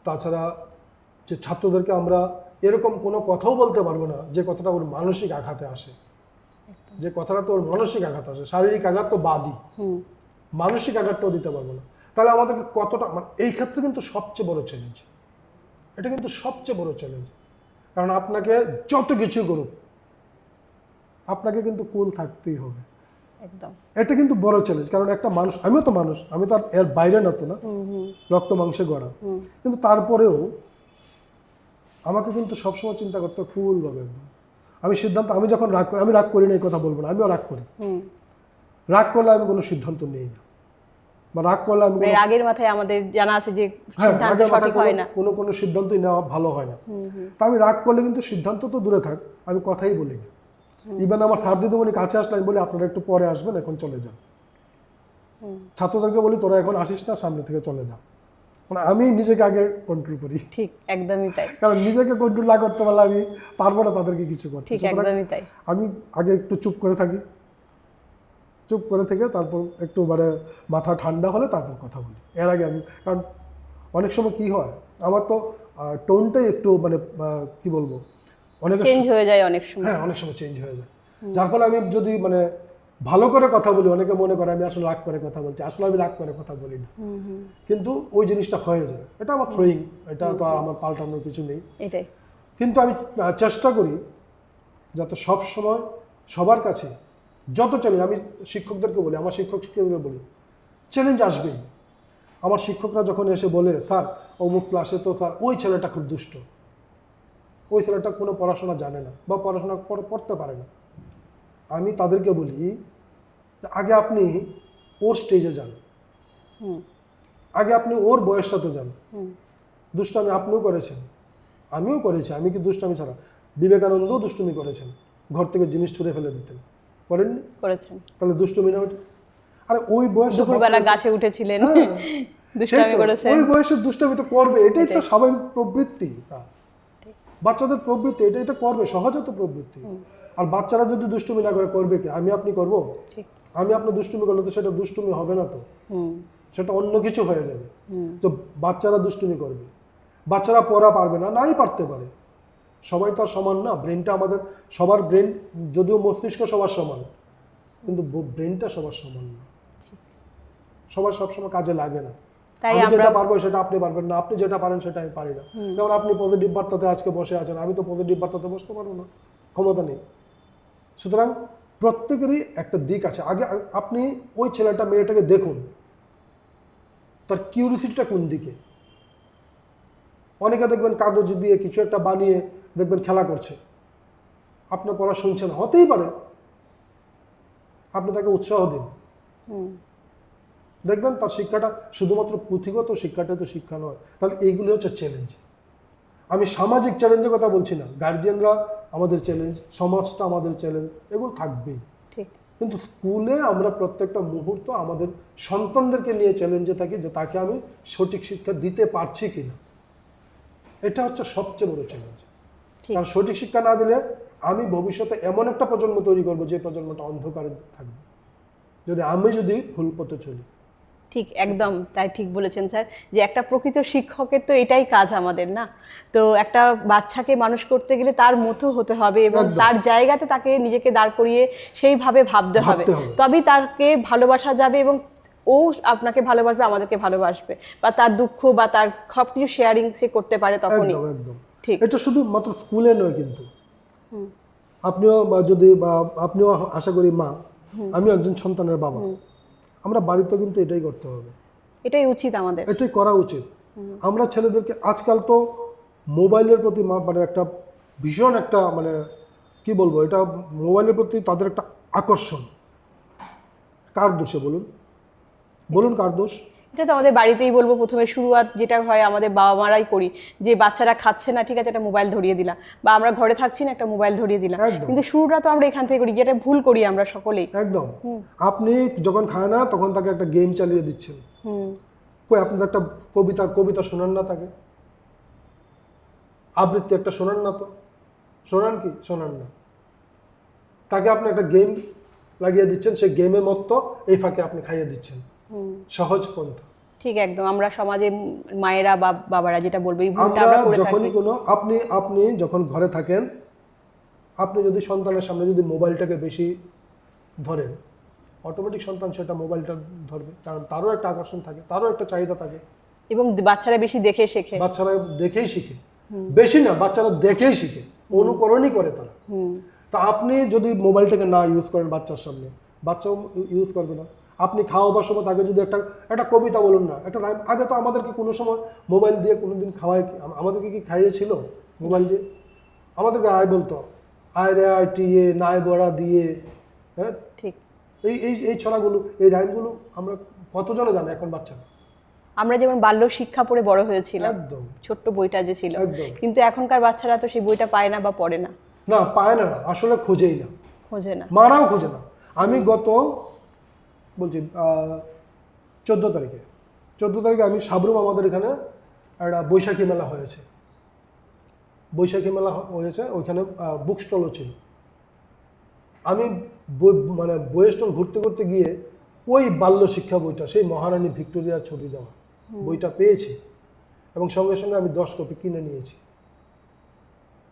[SPEAKER 2] তাছাড়া যে ছাত্রদেরকে আমরা এরকম কোনো কথাও বলতে পারবো না যে কথাটা ওর মানসিক আঘাতে আসে, যে কথাটা তো ওর মানসিক আঘাত আসে, শারীরিক আঘাত তো বাদই, মানসিক আঘাতটাও দিতে পারবো না। তাহলে আমাদেরকে কতটা, মানে এই ক্ষেত্রে কিন্তু সবচেয়ে বড় চ্যালেঞ্জ, এটা কিন্তু সবচেয়ে বড় চ্যালেঞ্জ। কারণ আপনাকে যত কিছু করুক আপনাকে কিন্তু কুল থাকতেই হবে, একদম, এটা কিন্তু বড় চ্যালেঞ্জ। কারণ একটা মানুষ, আমিও তো মানুষ, আমি তো আর এর বাইরে না তো না, রক্ত মাংসে গড়া, কিন্তু তারপরেও আমাকে কিন্তু সবসময় চিন্তা করতে কুল হবে একদম। আমি সিদ্ধান্ত, আমি যখন রাগ করি, আমি রাগ করি না এই কথা বলবো না, আমিও রাগ করি, রাগ করলে আমি কোনো সিদ্ধান্ত নেই না, বা রাগ করলে আমি
[SPEAKER 1] রাগের মাথায় আমাদের জানা আছে যে সিদ্ধান্ত সঠিক হয় না,
[SPEAKER 2] কোনো সিদ্ধান্তই নেওয়া ভালো হয় না। তা আমি রাগ করলে কিন্তু সিদ্ধান্ত তো দূরে থাক, আমি কথাই বলি না। ইভেন আমার স্যার দিদিমণি কাছে আসলে আমি বলি আপনারা একটু পরে আসবেন, এখন চলে যান। ছাত্রদেরকে বলি তোরা এখন আসিস না, সামনে থেকে চলে যা। মানে আমি নিজেকে আগে কন্ট্রোল করি।
[SPEAKER 1] ঠিক, একদমই তাই।
[SPEAKER 2] কারণ নিজেকে কন্ট্রোল না করতে পারলে আমি পারবো না তাদেরকে কিছু করতে।
[SPEAKER 1] ঠিক, একদমই তাই।
[SPEAKER 2] আমি আগে একটু চুপ করে থাকি, চুপ করে থেকে তারপর একটু মানে মাথা ঠান্ডা হলে তারপর কথা বলি। এর আগে আমি, কারণ অনেক সময় কি হয় আমার তো টোনটাই একটু মানে কি বলবো, অনেক
[SPEAKER 1] চেঞ্জ হয়ে যায় অনেক সময়।
[SPEAKER 2] হ্যাঁ, অনেক সময় চেঞ্জ হয়ে যায়, যার ফলে আমি যদি মানে ভালো করে কথা বলি অনেকে মনে করে আমি আসলে রাগ করে কথা বলছি, আসলে আমি রাগ করে কথা বলি না, কিন্তু ওই জিনিসটা হয়ে যায়। এটা আমার থ্রোয়িং, এটা তো আর আমার পাল্টানোর কিছু নেই, এটাই। কিন্তু আমি চেষ্টা করি যাতে সব সময় সবার কাছে যত চ্যালেঞ্জ, আমি শিক্ষকদেরকে বলি, আমার শিক্ষক শিক্ষকদের বলি চ্যালেঞ্জ আসবেই। আমার শিক্ষকরা যখন এসে বলে স্যার অমুক ক্লাসে তো স্যার ওই ছেলেটা খুব দুষ্ট, ওই ছেলেটা কোনো পড়াশোনা জানে না বা পড়াশোনা পড়তে পারে না, আমি তাদেরকে বলি আগে আপনি ওর স্টেজে যান, আগে আপনি ওর বয়সটাতে যান। দুষ্টামি আপনিও করেছেন, আমিও করেছি, আমি কি দুষ্টামি ছাড়া, বিবেকানন্দও দুষ্টুমি করেছেন, ঘর থেকে জিনিস ছুঁড়ে ফেলে দিতেন, করেননি? করেছেন। তাহলে দুষ্টুমি না ওটা? আরে ওই বয়সে দুপুরবেলা গাছে উঠেছিলেন, দুষ্টামি করেছেন, ওই বয়সে দুষ্টামি তো করবে, এটাই তো স্বাভাবিক প্রবৃত্তি, বাচ্চাদের প্রবৃত্তি, এটা করবে, সহজাত প্রবৃত্তি। আর বাচ্চারা যদি দুষ্টুমি না করে, করবে কি? আমি আপনি করব?
[SPEAKER 1] ঠিক।
[SPEAKER 2] আমি আপনার দুষ্টুমি করলে তো সেটা দুষ্টুমি হবে না, তো সেটা অন্য কিছু হয়ে যাবে। তো বাচ্চারা দুষ্টুমি করবে, বাচ্চারা পড়া পারবে না, নাই পারতে পারে, সবাই তো আর সমান না। ব্রেনটা আমাদের সবার ব্রেন, যদিও মস্তিষ্ক সবার সমান, কিন্তু ব্রেনটা সবার সমান না, সবার সবসময় কাজে লাগে না।
[SPEAKER 1] তাই
[SPEAKER 2] আমি
[SPEAKER 1] আমরা
[SPEAKER 2] যেটা পারবো সেটা আপনি পারবেন না, আপনি যেটা পারেন সেটা আমি পারি না। যেমন আপনি পজিটিভ বার্তাতে আজকে বসে আছেন, আমি তো পজিটিভ বার্তাতে বসতে পারবো না, ক্ষমতা নেই। সুতরাং প্রত্যেকেরই একটা দিক আছে। আগে আপনি ওই ছেলেটা মেয়েটাকে দেখুন, তার কিউরিসিটিটা কোন দিকে। অনেকে দেখবেন কাগজ দিয়ে কিছু একটা বানিয়ে দেখবেন খেলা করছে, আপনার পড়া শুনছে না, হতেই পারে, আপনি তাকে উৎসাহ দিন, দেখবেন তার শিক্ষাটা শুধুমাত্র পুঁথিগত শিক্ষাটা তো শিক্ষা নয়। তাহলে এইগুলি হচ্ছে চ্যালেঞ্জ। আমি সামাজিক চ্যালেঞ্জের কথা বলছি না, গার্জিয়ানরা আমাদের চ্যালেঞ্জ, সমাজটা আমাদের চ্যালেঞ্জ, এগুলো থাকবেই।
[SPEAKER 1] ঠিক।
[SPEAKER 2] কিন্তু স্কুলে আমরা প্রত্যেকটা মুহূর্ত আমাদের সন্তানদেরকে নিয়ে চ্যালেঞ্জে থাকি, যে তাকে আমি সঠিক শিক্ষা দিতে পারছি কিনা। এটা হচ্ছে সবচেয়ে বড় চ্যালেঞ্জ। কারণ সঠিক শিক্ষা না দিলে আমি ভবিষ্যতে এমন একটা প্রজন্ম তৈরি করবো যে প্রজন্মটা অন্ধকারে থাকবে, যদি ভুল পথে চলি।
[SPEAKER 1] ঠিক, একদম তাই, ঠিক বলেছেন স্যার, যে একটা প্রকৃত শিক্ষকের তো এটাই কাজ আমাদের, না? তো একটা বাচ্চাকে মানুষ করতে গেলে তার মতো হতে হবে এবং তার জায়গাতে তাকে নিজেকে দাঁড় করিয়ে সেইভাবে ভাবতে হবে, তবেই তাকে ভালোবাসা যাবে এবং ও আপনাকে ভালোবাসবে, আমাদেরকে ভালোবাসবে, বা তার দুঃখ বা তার সব কিছু শেয়ারিং সে করতে পারে তখনই।
[SPEAKER 2] একদম
[SPEAKER 1] ঠিক।
[SPEAKER 2] এটা শুধু মাত্র স্কুলে নয়, কিন্তু আপনিও আপনিও আশা করি মা, আমিও একজন সন্তানের বাবা, আমরা বাড়িতে কিন্তু এটাই করতে হবে,
[SPEAKER 1] এটাই উচিত আমাদের,
[SPEAKER 2] এটাই করা উচিত। আমরা ছেলেদেরকে, আজকাল তো মোবাইলের প্রতি মানে একটা ভীষণ একটা, মানে কি বলবো, এটা মোবাইলের প্রতি তাদের একটা আকর্ষণ। কার দোষে বলুন কার দোষ?
[SPEAKER 1] এটা তো আমাদের বাড়িতেই বলবো, প্রথমে শুরুয়াত যেটা হয় আমাদের বাবা মারাই করি, যে বাচ্চারা খাচ্ছে না, ঠিক আছে, একটা মোবাইল ধরিয়ে দিলাম, বা আমরা ঘরে থাকছি না, একটা মোবাইল ধরিয়ে দিলাম। কিন্তু শুরুটা তো আমরা এখান থেকে করি, যেটা ভুল করি আমরা সকলেই।
[SPEAKER 2] একদম। আপনি যখন খায় না তখন তাকে একটা গেম চালিয়ে দিচ্ছেন, কই আপনাদের একটা কবিতা শোনান না, তাকে আবৃত্তি একটা শোনান না, তো শোনান কি? শোনান না। তাকে আপনি একটা গেম লাগিয়ে দিচ্ছেন, সেই গেমের মতো এই ফাঁকে আপনি খাইয়ে দিচ্ছেন, সহজ পন্থা।
[SPEAKER 1] ঠিক, একদম। আমরা সমাজে মায়েরা বা বাবারা যেটা বলবে, এই ভুলটা আমরা করে থাকি।
[SPEAKER 2] যখনই কোনো আপনি যখন ঘরে থাকেন, আপনি যদি সন্তানের সামনে যদি মোবাইলটাকে বেশি ধরেন, অটোমেটিক সন্তান সেটা মোবাইলটা ধরবে, কারণ তারও একটা আকর্ষণ থাকে, তারও একটা চাহিদা থাকে।
[SPEAKER 1] এবং বাচ্চারা বেশি দেখে শেখে,
[SPEAKER 2] বাচ্চারা দেখেই শিখে, বেশি না, বাচ্চারা দেখেই শিখে, অনুকরণই করে তারা। তা আপনি যদি মোবাইলটাকে না ইউজ করেন বাচ্চার সামনে, বাচ্চাও ইউজ করবে না। আপনি খাওয়াবার সময় তাকে যদি একটা কবিতা বলুন না, একটা রাইম। আগে তো আমাদেরকে কোনো সময় মোবাইল দিয়ে কোনোদিন খাওয়ায়, আমাদেরকে কি খাইয়েছিল মোবাইল দিয়ে? আমাদেরকে আয় বলতো, আয় রে আয় টিয়ে নাই বড়া দিয়ে, হ্যাঁ,
[SPEAKER 1] ঠিক।
[SPEAKER 2] এই ছড়াগুলো, এই রাইমগুলো আমরা কতজনে জানে এখন বাচ্চারা?
[SPEAKER 1] আমরা যেমন বাল্য শিক্ষা পড়ে বড় হয়েছিলাম,
[SPEAKER 2] একদম
[SPEAKER 1] ছোট্ট বইটা যে ছিল, কিন্তু এখনকার বাচ্চারা তো সেই বইটা পায় না বা পড়ে না।
[SPEAKER 2] না, পায় না, আসলে খোঁজেই না,
[SPEAKER 1] খোঁজে না,
[SPEAKER 2] মারাও খোঁজে না। আমি বলছি 14 তারিখে আমি সাবরুম, আমাদের এখানে একটা বৈশাখী মেলা হয়েছে, ওইখানে বুক স্টলও ছিল। আমি মানে বইয়ের স্টল ঘুরতে ঘুরতে গিয়ে ওই বাল্য শিক্ষা বইটা, সেই মহারানী ভিক্টোরিয়ার ছবি দেওয়া বইটা পেয়েছি, এবং সঙ্গে সঙ্গে আমি 10 কপি কিনে নিয়েছি।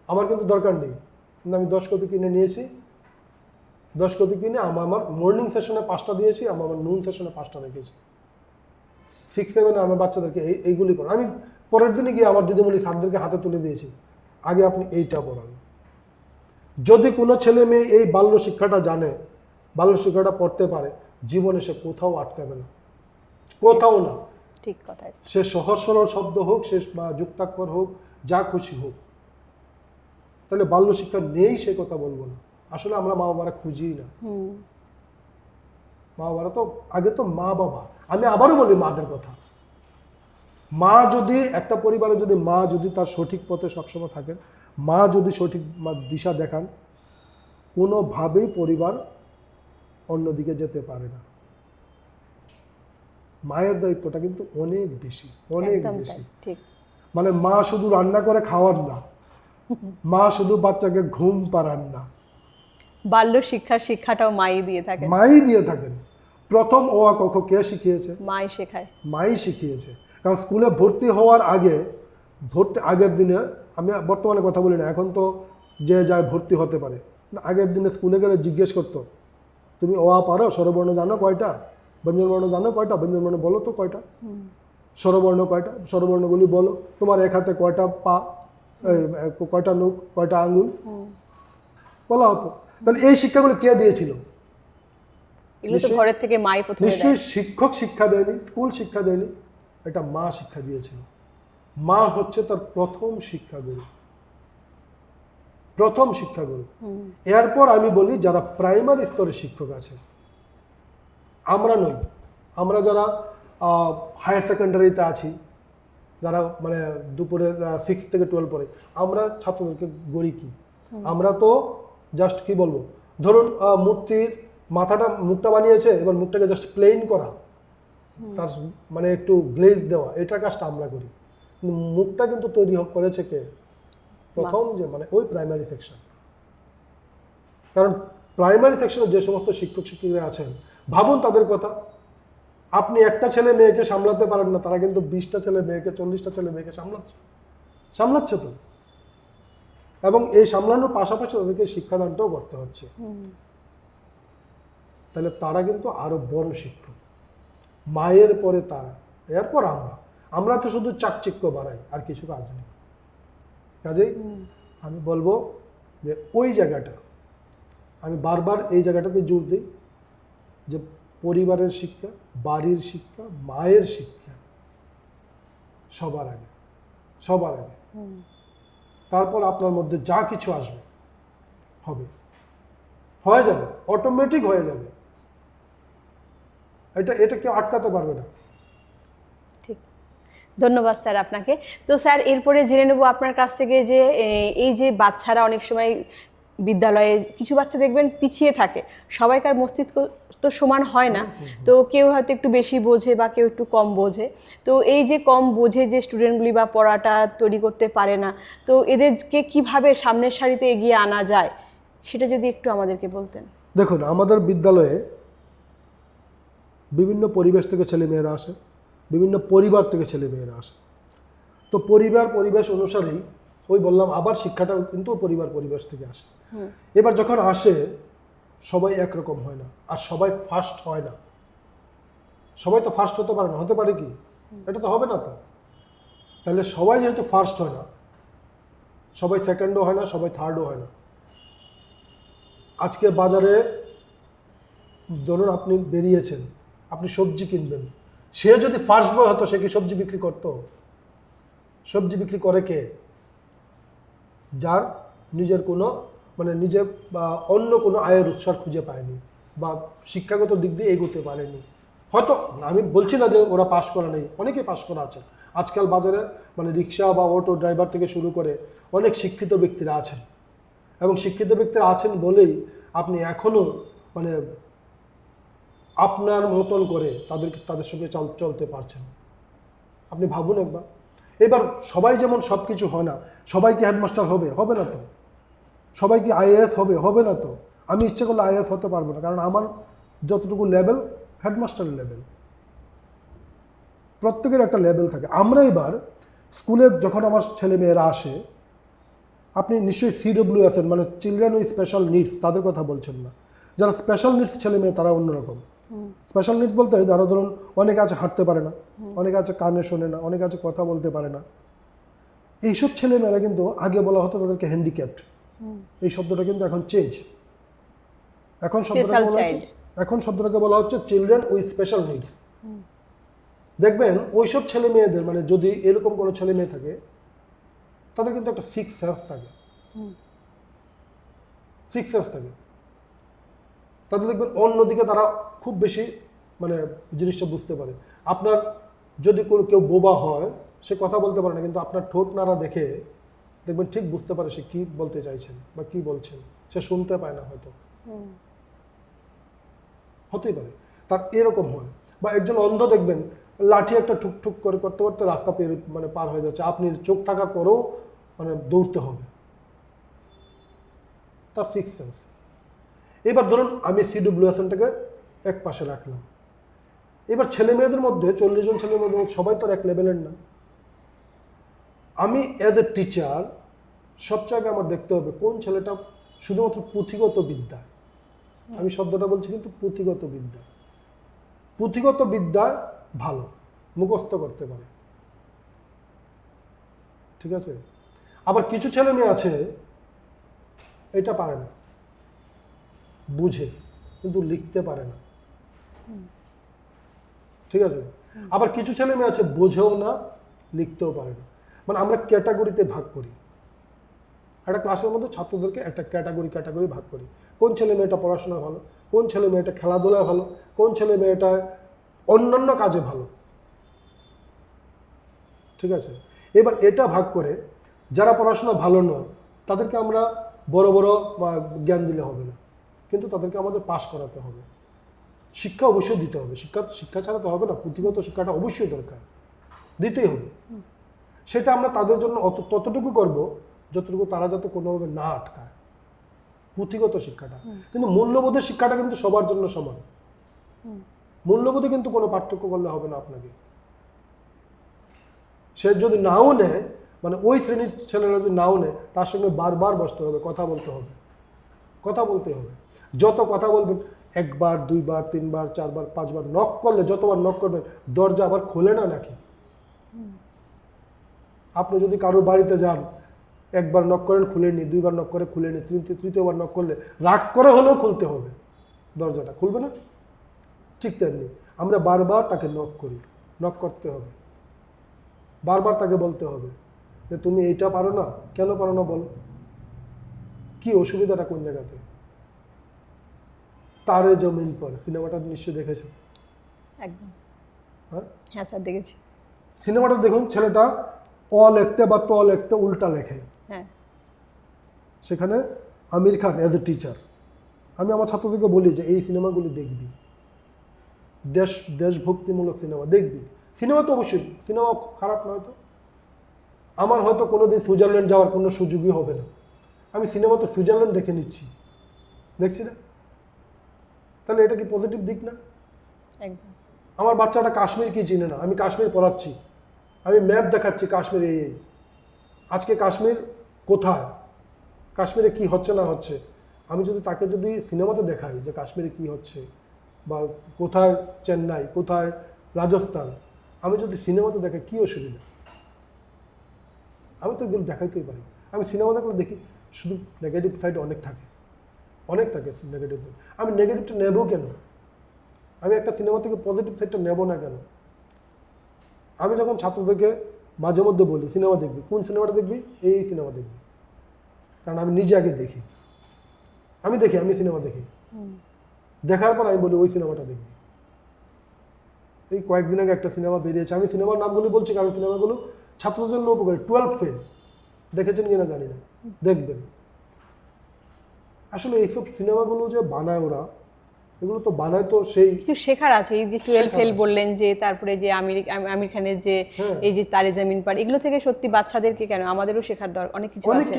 [SPEAKER 2] আমার কিন্তু দরকার নেই, কিন্তু আমি 10 কপি কিনে নিয়েছি। 10 কপি কিনে আমার মর্নিং সেশনে 5টা দিয়েছি, আমার নুন সেশনে 5টা রেখেছি। 6-7 আমার বাচ্চাদেরকে এইগুলি করেন। আমি পরের দিনে গিয়ে আমার দিদিমণি স্যারদেরকে হাতে তুলে দিয়েছি, আগে আপনি এইটা পড়ান। যদি কোনো ছেলে মেয়ে এই বাল্য শিক্ষাটা জানে, বাল্য শিক্ষাটা পড়তে পারে, জীবনে সে কোথাও আটকাবে না, কোথাও না।
[SPEAKER 1] ঠিক কথা।
[SPEAKER 2] সে সহজ সরল শব্দ হোক, সে যুক্তাক্ষর হোক, যা খুশি হোক। তাহলে বাল্য শিক্ষা নেই সে কথা বলবো না। আসলে আমরা মা বাবারা খুঁজি না। মা বাবারা তো আগে তো মা বাবা, আমি আবারও বলি মাদের কথা। মা যদি একটা পরিবারে যদি মা যদি তার সঠিক পথে সবসময় থাকেন, মা যদি সঠিক দিশা দেখান, কোনোভাবেই পরিবার অন্যদিকে যেতে পারে না। মায়ের দায়িত্বটা কিন্তু অনেক বেশি, অনেক বেশি। মানে মা শুধু রান্না করে খাওয়ার না, মা শুধু বাচ্চাকে ঘুম পাড়ান না,
[SPEAKER 1] বাল্য শিক্ষাটাও মাই দিয়ে থাকেন।
[SPEAKER 2] মাই দিয়ে থাকেন। প্রথম অ আ ক খ কে শিখিয়েছে?
[SPEAKER 1] মাই শেখায়।
[SPEAKER 2] মাই শিখিয়েছে। কারণ স্কুলে ভর্তি হওয়ার আগে, আগের দিনে, আমি বর্তমানে কথা বলি না, এখন তো যে যায় ভর্তি হতে পারে, আগের দিনে স্কুলে গেলে জিজ্ঞেস করতো, তুমি অ আ পারো? স্বরবর্ণ জানো কয়টা? ব্যঞ্জনবর্ণ জানো কয়টা? ব্যঞ্জনবর্ণ বলো তো কয়টা? স্বরবর্ণ কয়টা? স্বরবর্ণগুলি বলো। তোমার এক হাতে কয়টা পা, কয়টা নখ, কয়টা আঙ্গুল বলা হতো। তাহলে এই শিক্ষাগুলো কে দিয়েছিল?
[SPEAKER 1] এগুলো তো ঘরের থেকে মাই প্রথমে দেয়।
[SPEAKER 2] নিশ্চয়ই শিক্ষক শিক্ষা দেয়নি, স্কুল শিক্ষা দেয়নি, এটা মা শিক্ষা দিয়েছিল। মা হচ্ছে তার প্রথম শিক্ষাগুরু, প্রথম শিক্ষাগুরু। এরপর আমি বলি যারা প্রাইমারি স্তরে শিক্ষক আছে, আমরা নই, আমরা যারা হায়ার সেকেন্ডারিতে আছি, যারা মানে দুপুরের 6 থেকে 12 পড়ে, আমরা ছাত্রদেরকে গড়ি কি? আমরা তো জাস্ট কি বলবো, ধরুন মূর্তির মুখটা বানিয়েছে, এবার মুখটাকে জাস্ট প্লেন করা, তার মানে একটু গ্লেজ দেওয়া, এটা কাজটা আমরা করি। কিন্তু মুখটা কিন্তু তৈরি করেছে কে? প্রথম যে মানে ওই প্রাইমারি সেকশন। কারণ প্রাইমারি সেকশনে যে সমস্ত শিক্ষক শিক্ষিকারা আছেন, ভাবুন তাদের কথা। আপনি একটা ছেলে মেয়েকে সামলাতে পারেন না, তারা কিন্তু 20টা ছেলে মেয়েকে, 40টা ছেলে মেয়েকে সামলাচ্ছে তো। এবং এই সামলানোর পাশাপাশি তাদেরকে শিক্ষাদানটাও করতে হচ্ছে। তাহলে তারা কিন্তু আরো বড় শিক্ষক। মায়ের পরে তারা, এরপর আমরা তো শুধু চাকচিক্য বাড়াই, আর কিছু কাজ নেই। কাজেই আমি বলবো যে ওই জায়গাটা, আমি বারবার এই জায়গাটাতে জোর দিই যে পরিবারের শিক্ষা, বাড়ির শিক্ষা, মায়ের শিক্ষা সবার আগে, সবার আগে। তারপর আপনার মধ্যে যা কিছু আসবে হয়ে যাবে, অটোমেটিক হয়ে যাবে। এটা কেউ আটকাতে পারবে না।
[SPEAKER 1] ঠিক, ধন্যবাদ স্যার আপনাকে। তো স্যার এরপরে জেনে নেব আপনার কাছ থেকে যে এই যে বাচ্চারা অনেক সময় বিদ্যালয়ে, কিছু বাচ্চা দেখবেন পিছিয়ে থাকে, সবাইকার মস্তিষ্ক তো সমান হয় না, তো কেউ হয়তো একটু বেশি বোঝে বা কেউ একটু কম বোঝে। তো এই যে কম বোঝে যে স্টুডেন্টগুলি বা পড়াটা তৈরি করতে পারে না, তো এদেরকে কিভাবে সামনের সারিতে এগিয়ে আনা যায় সেটা যদি একটু আমাদেরকে বলতেন।
[SPEAKER 2] দেখুন, আমাদের বিদ্যালয়ে বিভিন্ন পরিবেশ থেকে ছেলে মেয়েরা আসে, বিভিন্ন পরিবার থেকে ছেলে মেয়েরা আসে। তো পরিবেশ অনুসারেই, ওই বললাম আবার শিক্ষাটাও কিন্তু পরিবেশ থেকে আসে। এবার যখন আসে, সবাই একরকম হয় না, আর সবাই ফার্স্ট হয় না। সবাই তো ফার্স্ট হতে পারে না, হতে পারে কি? এটা তো হবে না তো। তাহলে সবাই যেহেতু ফার্স্ট হয় না, সবাই সেকেন্ডও হয় না, সবাই থার্ডও হয় না। আজকে বাজারে ধরুন আপনি বেরিয়েছেন, আপনি সবজি কিনবেন, সে যদি ফার্স্ট বয় হতো, সে কি সবজি বিক্রি করতো? সবজি বিক্রি করে কে? যার নিজের কোনো নিজে বা অন্য কোনো আয়ের উৎস খুঁজে পায়নি, বা শিক্ষাগত দিক দিয়ে এগোতে পারেনি। হয়তো আমি বলছি না যে ওরা পাস করা নেই, অনেকে পাস করা আছে। আজকাল বাজারে রিক্সা বা অটো ড্রাইভার থেকে শুরু করে অনেক শিক্ষিত ব্যক্তিরা আছেন, এবং শিক্ষিত ব্যক্তিরা আছেন বলেই আপনি এখনও আপনার মতন করে তাদের সঙ্গে চলতে পারছেন। আপনি ভাবুন একবার। এবার সবাই যেমন সব কিছু হয় না, সবাই কি হেডমাস্টার হবে না তো? সবাই কি আইএএস হবে না তো? আমি ইচ্ছে করলে আইএএস হতে পারবো না, কারণ আমার যতটুকু লেভেল, হেডমাস্টারের লেভেল। প্রত্যেকের একটা লেভেল থাকে। আমরা এবার স্কুলে যখন আমার ছেলে মেয়েরা আসে, আপনি নিশ্চয়ই CWS এর চিলড্রেন উইথ স্পেশাল নিডস, তাদের কথা বলছেন না। যারা স্পেশাল নিডস ছেলে মেয়ে, তারা অন্যরকম। স্পেশাল নিডস বলতে যারা ধরুন অনেকে আছে হাঁটতে পারে না, অনেকে আছে কানে শোনে না, অনেকে আছে কথা বলতে পারে না। এইসব ছেলে মেয়েরা কিন্তু আগে বলা হতো তাদেরকে হ্যান্ডিক্যাপড। এই শব্দটা কিন্তু এখন চেঞ্জ। এখন শব্দটাকে বলা হচ্ছে চিলড্রেন উইথ স্পেশাল নিডস। দেখবেন ওইসব ছেলে মেয়েদের যদি এরকম কোনো ছেলে মেয়ে থাকে, তাদের কিন্তু একটা সিক্স সেন্স থাকে। তাদের দেখবেন অন্যদিকে তারা খুব বেশি জিনিসটা বুঝতে পারে। আপনার যদি কোনো কেউ বোবা হয়, সে কথা বলতে পারে না, কিন্তু আপনার ঠোঁট নাড়া দেখে দেখবেন ঠিক বুঝতে পারে সে কি বলতে চাইছেন বা কি বলছেন। সে শুনতে পায় না হয়তো, হতেই পারে তার এরকম হয়। বা একজন অন্ধ দেখবেন লাঠি একটা ঠুকঠুক করে করতে করতে রাস্তা পার হয়ে যাচ্ছে, আপনি চোখ থাকার পরেও দৌড়তে হবে। তার সিক্স সেন্স। এবার ধরুন আমি CWSNটাকে এক পাশে রাখলাম, এবার ছেলে মেয়েদের মধ্যে 40 জন ছেলে মেয়েদের মধ্যে সবাই তো আর এক লেভেলের না। আমি অ্যাজ এ টিচার সবচেয়ে আগে আমার দেখতে হবে কোন ছেলেটা শুধুমাত্র পুঁথিগত বিদ্যা, আমি শব্দটা বলছি কিন্তু পুঁথিগত বিদ্যা, পুঁথিগত বিদ্যায় ভালো, মুখস্থ করতে পারে, ঠিক আছে। আবার কিছু ছেলে মেয়ে আছে এটা পারে না, বুঝে কিন্তু লিখতে পারে না, ঠিক আছে। আবার কিছু ছেলে মেয়ে আছে বোঝেও না, লিখতেও পারে না। মানে আমরা ক্যাটাগরিতে ভাগ করি, একটা ক্লাসের মধ্যে ছাত্রদেরকে একটা ক্যাটাগরি ভাগ করি। কোন ছেলে মেয়েটা পড়াশোনা ভালো, কোন ছেলে মেয়েটা খেলাধুলায় ভালো, কোন ছেলে মেয়েটা অন্যান্য কাজে ভালো, ঠিক আছে। এবার এটা ভাগ করে যারা পড়াশোনা ভালো নয় তাদেরকে আমরা বড় বড় জ্ঞান দিলে হবে না, কিন্তু তাদেরকে আমাদের পাস করাতে হবে, শিক্ষা অবশ্যই দিতে হবে। শিক্ষা ছাড়া তো হবে না, পুঁথিগত শিক্ষাটা অবশ্যই দরকার, দিতেই হবে। সেটা আমরা তাদের জন্য ততটুকু করব যতটুকু তারা যাতে কোনোভাবে না আটকায়, পুঁথিগত শিক্ষাটা। কিন্তু মূল্যবোধের শিক্ষাটা কিন্তু সবার জন্য সমান, মূল্যবোধে কিন্তু কোনো পার্থক্য করলে হবে না আপনাকে। সে যদি নাও নেয়, মানে ওই শ্রেণীর ছেলেরা যদি নাও নেয়, তার সঙ্গে বারবার বসতে হবে, কথা বলতে হবে, কথা বলতে হবে। যত কথা বলবেন, একবার, দুইবার, তিনবার, চারবার, পাঁচবার নক করলে, যতবার নক করবেন দরজা আবার খোলে না নাকি? আপনি যদি কারোর বাড়িতে যান, একবার নক করেন খুলেনি, দুইবার নক করে খুলেনি, তৃতীয়বার নক করলে রাগ করে হলেও খুলতে হবে, দরজাটা খুলবে না? ঠিক তেমনি আমরা বারবার তাকে নক করি, নক করতে হবে, বারবার তাকে বলতে হবে যে তুমি এইটা পারো না, কেন পারো না বলো, কি অসুবিধাটা কোন জায়গাতে। তারে জমিন পর সিনেমাটা নিশ্চয়ই দেখেছেন?
[SPEAKER 1] একদম,
[SPEAKER 2] হ্যাঁ
[SPEAKER 1] হ্যাঁ স্যার দেখেছি।
[SPEAKER 2] সিনেমাটা দেখুন, ছেলেটা অ লিখতে বা ত লিখতে উল্টা লেখে।
[SPEAKER 1] হ্যাঁ,
[SPEAKER 2] সেখানে Aamir Khan as a teacher, আমি আমার ছাত্রদেরকে বলি যে এই সিনেমাগুলি দেখবি, দেশভক্তিমূলক সিনেমা দেখবি। সিনেমা তো অবশ্যই, সিনেমা খারাপ নয় তো। আমার হয়তো কোনোদিন সুইজারল্যান্ড যাওয়ার কোনো সুযোগই হবে না, আমি সিনেমা তো সুইজারল্যান্ড দেখে নিচ্ছি, দেখছি না? তাহলে এটা কি পজিটিভ দিক না?
[SPEAKER 1] একদম।
[SPEAKER 2] আমার বাচ্চাটা কাশ্মীর কি চিনে না, আমি কাশ্মীর পড়াচ্ছি, আমি ম্যাপ দেখাচ্ছি কাশ্মীর এই এই, আজকে কাশ্মীর কোথায়, কাশ্মীরে কি হচ্ছে না হচ্ছে। আমি তাকে যদি সিনেমাতে দেখাই যে কাশ্মীরে কি হচ্ছে, বা কোথায় চেন্নাই, কোথায় রাজস্থান, আমি যদি সিনেমাতে দেখাই কি অসুবিধা? আমি তো এগুলো দেখাইতেই পারি। আমি সিনেমা দেখলে দেখি শুধু নেগেটিভ সাইড অনেক থাকে নেগেটিভ। আমি নেগেটিভটা নেব কেন? আমি একটা সিনেমা থেকে পজিটিভ সাইডটা নেব না কেন? আমি যখন ছাত্রদেরকে মাঝে মধ্যে বলি সিনেমা দেখবি, কোন সিনেমাটা দেখবি, এই সিনেমা দেখবি, কারণ আমি নিজে আগে দেখি, আমি সিনেমা দেখি, দেখার পর আমি বলি ওই সিনেমাটা দেখবি। এই কয়েকদিন আগে একটা সিনেমা বেরিয়েছে, আমি সিনেমার নামগুলি বলছি কারণ সিনেমাগুলো ছাত্রদের জন্য উপকারী। 12 ফেল, দেখেছেন কিনা জানি না, দেখবেন। আসলে এইসব সিনেমাগুলো যে বানায় ওরা, এগুলো তো বানায় তো সেই
[SPEAKER 1] কিছু শেখার আছে। এই যে 12 ফেল বললেন, যে তারপরে যে আমির খানের যে এই যে তারে জমিন পার, এগুলো থেকে সত্যি বাচ্চাদেরকে কেন, আমাদেরও শেখার দরকার, অনেক কিছু আছে।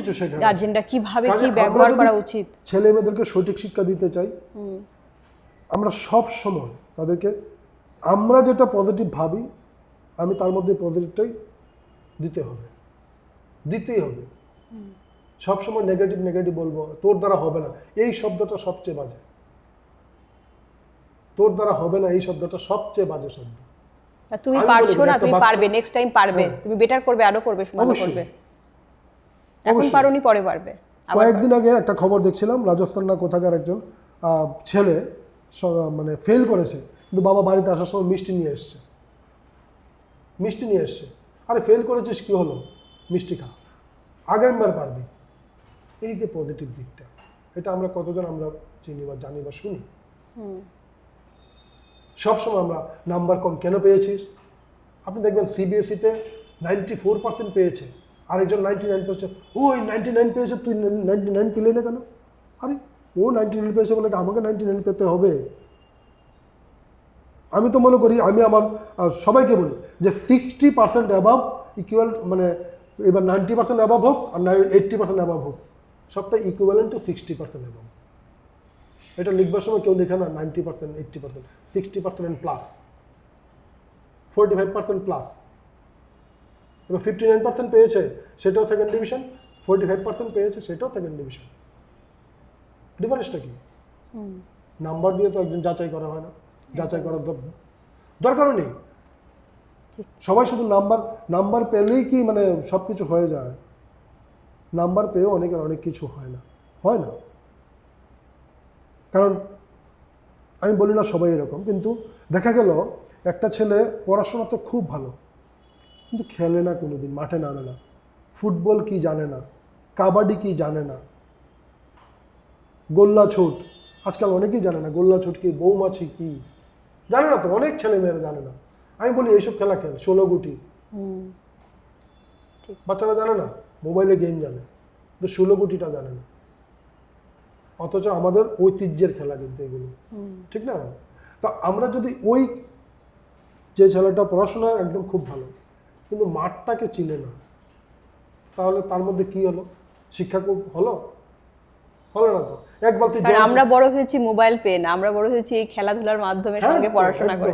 [SPEAKER 1] গার্জেনরা কিভাবে কি ব্যবহার করা উচিত,
[SPEAKER 2] ছেলে মেয়েদেরকে সঠিক শিক্ষা দিতে চাই, আমরা সব সময় তাদেরকে, আমরা যেটা পজিটিভ ভাবি, আমি তার মধ্যে পজিটিভটাই দিতেই হবে। সবসময় নেগেটিভ বলবো, তোর দ্বারা হবে না, এই শব্দটা সবচেয়ে বাজে। তোর দ্বারা হবে না, এই শব্দটা সবচেয়ে বাজে শব্দ।
[SPEAKER 1] তুমি পারছো না, তুমি পারবে, নেক্সট টাইম পারবে, তুমি বেটার করবে, আরো করবে, ভালো করবে, এখন পারোনি পরে পারবে।
[SPEAKER 2] কয়েকদিন আগে একটা খবর দেখছিলাম, রাজস্থান না কোথাকার একজন ছেলে মানে ফেল করেছে, কিন্তু বাবা বাড়িতে আসার সময় মিষ্টি নিয়ে এসছে। আরে ফেল করেছিস, কি হলো, মিষ্টি খা, আগামীবার পারবি। এই যে পজিটিভ দিকটা, এটা আমরা কতজন আমরা চিনি বা জানি বা শুনি? সবসময় আমরা নাম্বার কম কেন পেয়েছিস, আপনি দেখবেন CBSE-তে 94% পেয়েছে, আরেকজন 99 পেয়েছে, ওই 99 পেয়েছে, তুই 99 পেলে না কেন? আরে ও 99 পেয়েছে বলে আমাকে 99 পেতে হবে? আমি তো মনে করি, আমি আমার সবাইকে বলি যে 60% অ্যাবাভ ইকুয়াল, মানে এবার 90% অ্যাবাভ হোক আর 80% অ্যাবাভ হোক, সবটা ইকুইভ্যালেন্ট টু 60% অ্যাবাভ। এটা লিখবার সময় কেউ লেখে না 90%, 80%, 60% প্লাস, 45% প্লাস। এবার 59% পেয়েছে সেটাও সেকেন্ড ডিভিশন, 45% পেয়েছে সেটাও সেকেন্ড ডিভিশন। ডিফারেন্সটা কি? নাম্বার দিয়ে তো একজন যাচাই করা হয় না, যাচাই করার দরকারও নেই। সবাই শুধু নাম্বার পেলেই কি মানে সব কিছু হয়ে যায়? নাম্বার পেয়েও অনেকের অনেক কিছু হয় না। কারণ আমি বলি না সবাই এরকম, কিন্তু দেখা গেল একটা ছেলে পড়াশোনাতে খুব ভালো, কিন্তু খেলে না, কোনোদিন মাঠে নামে না, ফুটবল কি জানে না, কাবাডি কি জানে না, গোল্লা ছুট আজকাল অনেকেই জানে না, গোল্লা ছুট কি, বৌমাছি কি জানে না, তো অনেক ছেলে মেয়েরা জানে না। আমি বলি এইসব খেলা খেল, 16 গুটি, বাচ্চারা জানে না, মোবাইলে গেম জানে, কিন্তু 16 গুটিটা জানে না। অথচ আমাদের ঐতিহ্যের খেলা কিন্তু এগুলো, ঠিক না? তা আমরা যদি ওই যে ছেলেটা পড়াশোনা একদম খুব ভালো কিন্তু মাঠটাকে চিনে না, তাহলে তার মধ্যে কি হলো? শিক্ষা খুব হলো না তো। এক বালতি জল,
[SPEAKER 1] আমরা বড় হয়েছি মোবাইল পেয়ে না, আমরা বড় হয়েছি এই খেলাধুলার মাধ্যমে, সঙ্গে পড়াশোনা করে।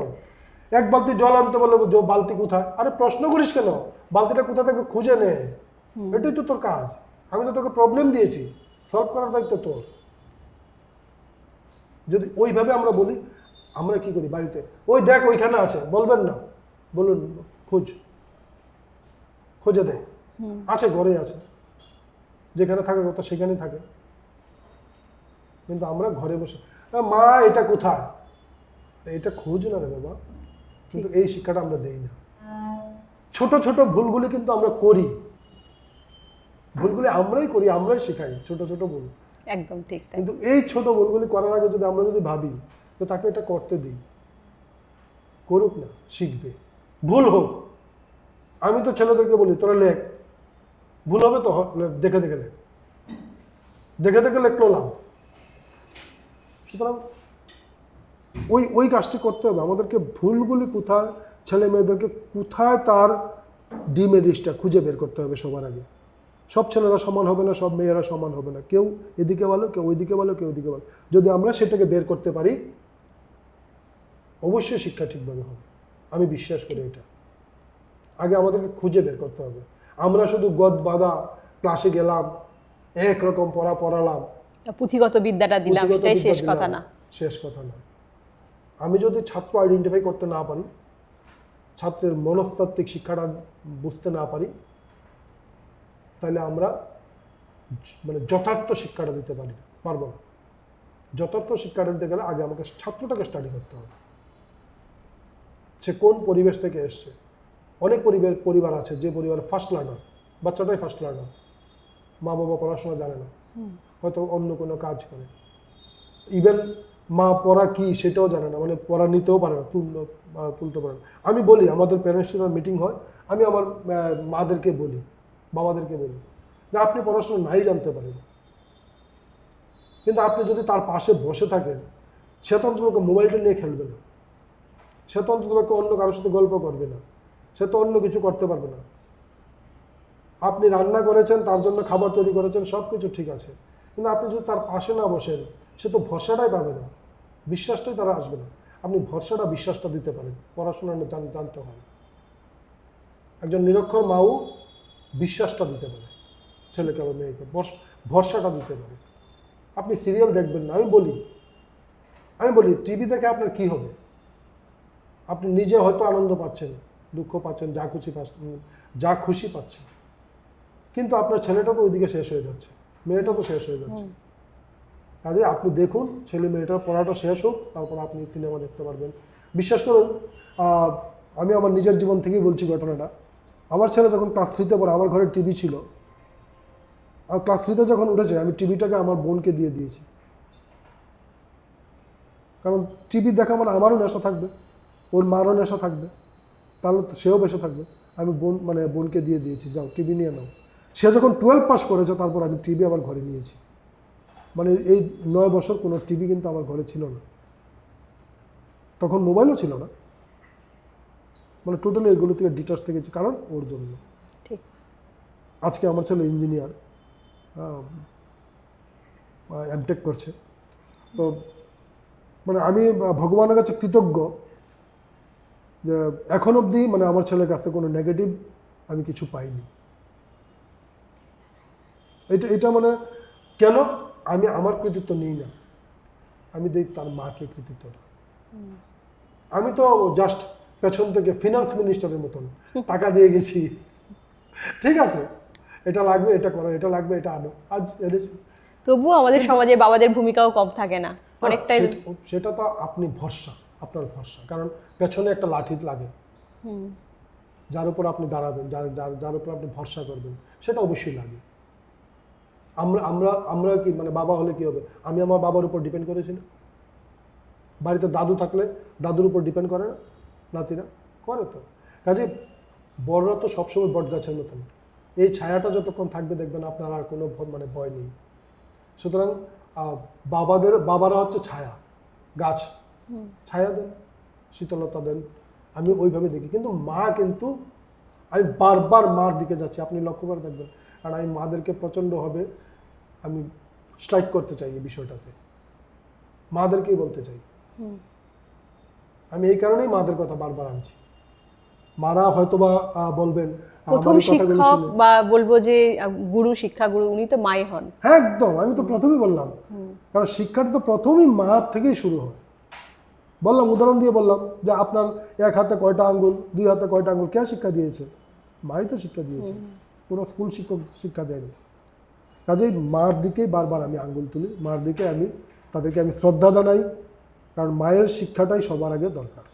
[SPEAKER 2] এক বালতি জল আনতে বললে বালতি কোথায়? আরে প্রশ্ন করিস কেন? বালতিটা কোথা থেকে খুঁজে নে, এটাই তো তোর কাজ। আমি তো তোকে প্রবলেম দিয়েছি, সলভ করার দায়িত্ব তোর। যদি ওইভাবে আমরা বলি, আমরা কি করি বাড়িতে, ওই দেখ ওইখানে আছে, বলবেন না, বলুন খুঁজে দেখ, আছে, ঘরে আছে, যেখানে থাকার কথা সেখানেই থাকে। কিন্তু আমরা ঘরে বসে, মা এটা কোথায়, এটা খোঁজ না রে বাবা। কিন্তু এই শিক্ষাটা আমরা দেই না। ছোট ছোট ভুলগুলি কিন্তু আমরা করি, ভুলগুলি আমরাই শেখাই, ছোট ছোট ভুল,
[SPEAKER 1] একদম ঠিক।
[SPEAKER 2] কিন্তু এই ছোট ভুলগুলি করার আগে যদি আমরা ভাবি তো তাকে এটা করতে দিই, করুক না, শিখবে, ভুল হোক। আমি তো ছেলেদেরকে বলি তোরা লেখ, ভুল হবে তো দেখে দেখে লেখ, দেখে দেখে লেখলো লাভ। সুতরাং ওই কাজটি করতে হবে আমাদেরকে। ভুলগুলি কোথায়, ছেলে মেয়েদেরকে কোথায় তার ডিমেরিস্টটা খুঁজে বের করতে হবে সবার আগে। সব ছেলেরা সমান হবে না, সব মেয়েরা সমান হবে না, কেউ এদিকে ভালো, কেউ ওইদিকে ভালো, কেউ ওইদিকে ভালো। যদি আমরা সেটাকে বের করতে পারি, অবশ্যই শিক্ষা ঠিকভাবে হবে, আমি বিশ্বাস করি। এটা আগে আমাদেরকে খুঁজে বের করতে হবে। আমরা শুধু গদ বাঁধা ক্লাসে গেলাম, একরকম পড়ালাম,
[SPEAKER 1] পুঁথিগত বিদ্যাটা দিলাম, সেটাই শেষ কথা না।
[SPEAKER 2] শেষ কথা না। আমি যদি ছাত্র আইডেন্টিফাই করতে না পারি, ছাত্রের মনস্তাত্ত্বিক শিক্ষাটা বুঝতে না পারি, তাহলে আমরা মানে যথার্থ শিক্ষাটা দিতে পারবো না। যথার্থ শিক্ষাটা দিতে গেলে আগে আমাকে ছাত্রটাকে স্টাডি করতে হবে, সে কোন পরিবেশ থেকে এসছে। অনেক পরিবার আছে যে পরিবার ফার্স্ট লার্নার, বাচ্চাটাই ফার্স্ট লার্নার, মা বাবা পড়াশোনা জানে না, হয়তো অন্য কোনো কাজ করে, ইভেন মা পড়া কি সেটাও জানে না, মানে পড়া নিতেও পারে না, তুলতে পারে না। আমি বলি, আমাদের প্যারেন্টসরা মিটিং হয়, আমি আমার মাদেরকে বলি, বাবাদেরকে বলি যে আপনি পড়াশোনা নাই জানতে পারেন, কিন্তু আপনি যদি তার পাশে বসে থাকেন, সে তো অন্তত মোবাইলটা নিয়ে খেলবে না, সে তো অন্তত অন্য কারোর সাথে গল্প করবে না, সে তো অন্য কিছু করতে পারবে না। আপনি রান্না করেছেন, তার জন্য খাবার তৈরি করেছেন, সব কিছু ঠিক আছে, কিন্তু আপনি যদি তার পাশে না বসেন, সে তো ভরসাটাই পাবে না, বিশ্বাসটাই তারা আসবে না। আপনি ভরসাটা, বিশ্বাসটা দিতে পারেন, পড়াশোনা জানতে হয় না। একজন নিরক্ষর মাও বিশ্বাসটা দিতে পারে ছেলেকে বা মেয়েকে, ভরসাটা দিতে পারে। আপনি সিরিয়াল দেখবেন না, আমি বলি টিভি দেখে আপনার কি হবে? আপনি নিজে হয়তো আনন্দ পাচ্ছেন, দুঃখ পাচ্ছেন, যা খুশি পাচ্ছেন, কিন্তু আপনার ছেলেটা তো ওইদিকে শেষ হয়ে যাচ্ছে, মেয়েটা তো শেষ হয়ে যাচ্ছে। কাজে আপনি দেখুন, ছেলে মেয়েটার পড়াটা শেষ হোক, তারপর আপনি সিনেমা দেখতে পারবেন। বিশ্বাস করুন, আমি আমার নিজের জীবন থেকেই বলছি ঘটনাটা। আমার ছেলে যখন ক্লাস 3-তে পড়ে, আমার ঘরে টিভি ছিল, আর ক্লাস 3-তে যখন উঠেছে, আমি টিভিটাকে আমার বোনকে দিয়ে দিয়েছি। কারণ টিভি দেখা মানে আমারও নেশা থাকবে, ওর মারও নেশা থাকবে, তাহলে সেও বেঁচে থাকবে। আমি বোনকে দিয়ে দিয়েছি, যাও টিভি নিয়ে নাও। সে যখন 12 পাস করেছে, তারপর আমি টিভি আবার ঘরে নিয়েছি। মানে এই 9 বছর কোনো টিভি কিন্তু আমার ঘরে ছিল না, তখন মোবাইলও ছিল না, মানে টোটালি এগুলো থেকে ডিটাচ থেকেছি, কারণ ওর জন্য।
[SPEAKER 1] ঠিক।
[SPEAKER 2] আজকে আমার ছেলে ইঞ্জিনিয়ার, এমটেক করছে, তো মানে আমি ভগবানের কাছে কৃতজ্ঞ যে এখন অবধি মানে আমার ছেলের কাছে কোনো নেগেটিভ আমি কিছু পাইনি। এটা মানে কেন আমি আমার কৃতিত্ব নিই না, আমি দিই তার মাকে কৃতিত্বটা। আমি তো জাস্ট পেছন থেকে ফিনান্স মিনিস্টারের মতন টাকা দিয়ে গেছি, ঠিক আছে এটা লাগবে এটা করো, এটা লাগবে এটা আনো, আজ এনেছি।
[SPEAKER 1] তবুও আমাদের সমাজে বাবাদের ভূমিকাও কম থাকে না, অনেকটাই।
[SPEAKER 2] সেটা তো আপনি ভরসা, আপনার ভরসা, কারণ পেছনে একটা লাঠি লাগে, যার উপর আপনি দাঁড়াবেন, যার উপর আপনি ভরসা করবেন, সেটা অবশ্যই লাগে। আমরা কি মানে বাবা হলে কি হবে, আমি আমার বাবার উপর ডিপেন্ড করেছি না? বাড়িতে দাদু থাকলে দাদুর উপর ডিপেন্ড করে না নাতিরা? করে তো। কাজে বড়রা তো সবসময় বট গাছের মতন, এই ছায়াটা যতক্ষণ থাকবে দেখবেন আপনার আর কোনো মানে ভয় নেই। সুতরাং বাবারা হচ্ছে ছায়া, গাছ, ছায়া দেন, শীতলতা দেন, আমি ওইভাবে দেখি। কিন্তু মা কিন্তু আমি বারবার মার দিকে যাচ্ছি, আপনি লক্ষ্য করে দেখবেন। আর আমি মাদেরকে প্রচণ্ডভাবে আমি স্ট্রাইক করতে চাই এই বিষয়টাতে, মাদেরকেই বলতে চাই। আমি এই কারণেই মাদের কথা বারবার আনছি। মারা হয়তোবা বলবেন
[SPEAKER 1] প্রথম শিক্ষক বা বলবো যে গুরু, শিক্ষা গুরু উনি তো মাই হন।
[SPEAKER 2] হ্যাঁ একদম, আমি তো প্রথমেই বললাম, কারণ শিক্ষাটা তো প্রথমেই মা থেকেই শুরু হয়। বললাম, উদাহরণ দিয়ে বললাম যে আপনার এক হাতে কয়টা আঙ্গুল, দুই হাতে কয়টা আঙ্গুল, কে শিক্ষা দিয়েছে? মাই তো শিক্ষা দিয়েছে, কোনো স্কুল শিক্ষক শিক্ষা দেয়নি। কাজেই মার দিকেই বারবার আমি আঙ্গুল তুলি, মার দিকে তাদেরকে আমি শ্রদ্ধা জানাই, কারণ মায়ের শিক্ষাটাই সবার আগে দরকার,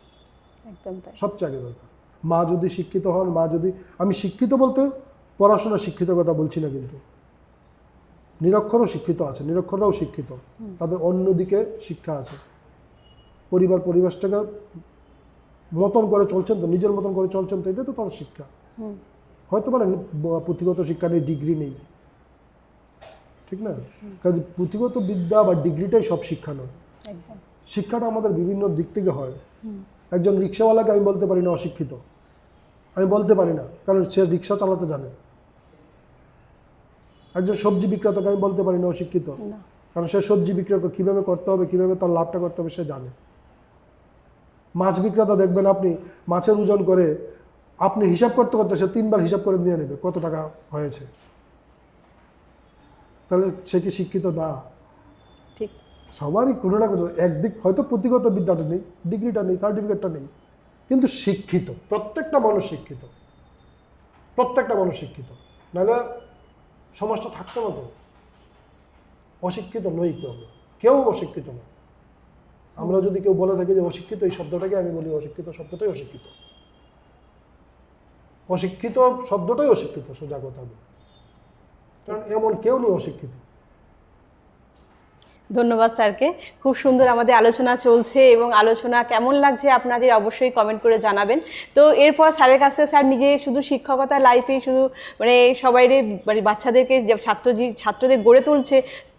[SPEAKER 1] একদম তাই,
[SPEAKER 2] সবচেয়ে আগে দরকার। মা যদি শিক্ষিত হন, মা যদি, আমি শিক্ষিত বলতে পড়াশোনা শিক্ষিত কথা বলছি না, কিন্তু নিরক্ষরও শিক্ষিত আছে, নিরক্ষররাও শিক্ষিত, তাদের অন্যদিকে শিক্ষা আছে, পরিবেশটাকে মতন করে চলছেন তো, নিজের মতন করে চলছেন তো, এটা তো তাদের শিক্ষা। হয়তো পারে পুঁথিগত শিক্ষা নেই, ডিগ্রি নেই, ঠিক না? কাজে পুঁথিগত বিদ্যা বা ডিগ্রিটাই সব শিক্ষা নয়। শিক্ষাটা আমাদের বিভিন্ন দিক থেকে হয়। একজন রিক্সাওয়ালাকে আমি বলতে পারি না অশিক্ষিত, আমি বলতে পারি না, কারণ সে রিক্সা চালাতে জানে। একজন সবজি বিক্রেতাকে আমি বলতে পারি না অশিক্ষিত, কারণ সে সবজি বিক্রয় কীভাবে করতে হবে, কীভাবে তার লাভটা করতে হবে সে জানে। মাছ বিক্রেতা দেখবেন আপনি মাছের ওজন করে, আপনি হিসাব করতে করতে সে 3 বার হিসাব করে নিয়ে নেবে কত টাকা হয়েছে। তাহলে সে কি শিক্ষিত না?
[SPEAKER 1] ঠিক।
[SPEAKER 2] সবারই কোনো না কোনো একদিক, হয়তো পুঁথিগত বিদ্যাটা নেই, ডিগ্রিটা নেই, সার্টিফিকেটটা নেই, কিন্তু শিক্ষিত, প্রত্যেকটা মানুষ শিক্ষিত, প্রত্যেকটা মানুষ শিক্ষিত, নাহলে সমাজটা থাকতো না তো। অশিক্ষিত নই কেউ অশিক্ষিত না। আমরা যদি কেউ বলে থাকি যে অশিক্ষিত, এই শব্দটাকে আমি বলি অশিক্ষিত শব্দটাই অশিক্ষিত, অশিক্ষিত শব্দটাই অশিক্ষিত, সোজা কথা বলি, কারণ এমন কেউ নেই অশিক্ষিত।
[SPEAKER 1] ধন্যবাদ স্যারকে, খুব সুন্দর আমাদের আলোচনা চলছে, এবং আলোচনা কেমন লাগছে আপনাদের অবশ্যই কমেন্ট করে জানাবেন। তো এরপর স্যারের কাছে স্যার নিজে শুধু শিক্ষকতা লাইফে শুধু মানে সবাইরে মানে বাচ্চাদেরকে যে ছাত্রদের গড়ে তুলছে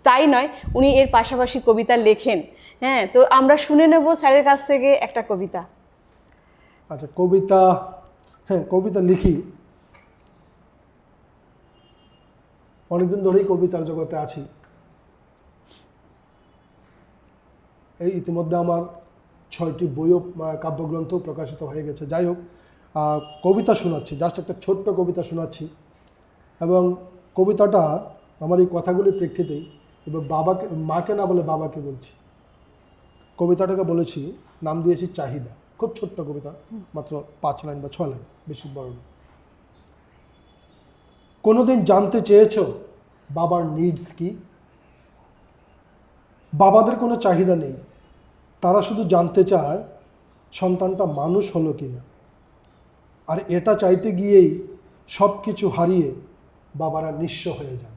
[SPEAKER 1] তাই নয়, উনি এর পাশাপাশি কবিতা লেখেন। হ্যাঁ, তো আমরা শুনে নেব স্যারের কাছ থেকে একটা কবিতা।
[SPEAKER 2] আচ্ছা, কবিতা, হ্যাঁ কবিতা লিখি, অনেকদিন ধরেই কবিতার জগতে আছি। এই ইতিমধ্যে আমার 6টি বইও কাব্যগ্রন্থ প্রকাশিত হয়ে গেছে। যাই হোক, কবিতা শোনাচ্ছি, জাস্ট একটা ছোট্ট কবিতা শোনাচ্ছি, এবং কবিতাটা আমার এই কথাগুলির প্রেক্ষিতেই এবার মাকে না বলে বাবাকে বলছি। কবিতাটাকে বলেছি, নাম দিয়েছি চাহিদা, খুব ছোট্ট কবিতা, মাত্র 5 লাইন বা 6 লাইন, বেশি বড় না। কোনোদিন জানতে চেয়েছো বাবার নিডস কি? বাবাদের কোনো চাহিদা নেই, তারা শুধু জানতে চায় সন্তানটা মানুষ হলো কিনা। আর এটা চাইতে গিয়েই সব কিছু হারিয়ে বাবারা নিঃস্ব হয়ে যান।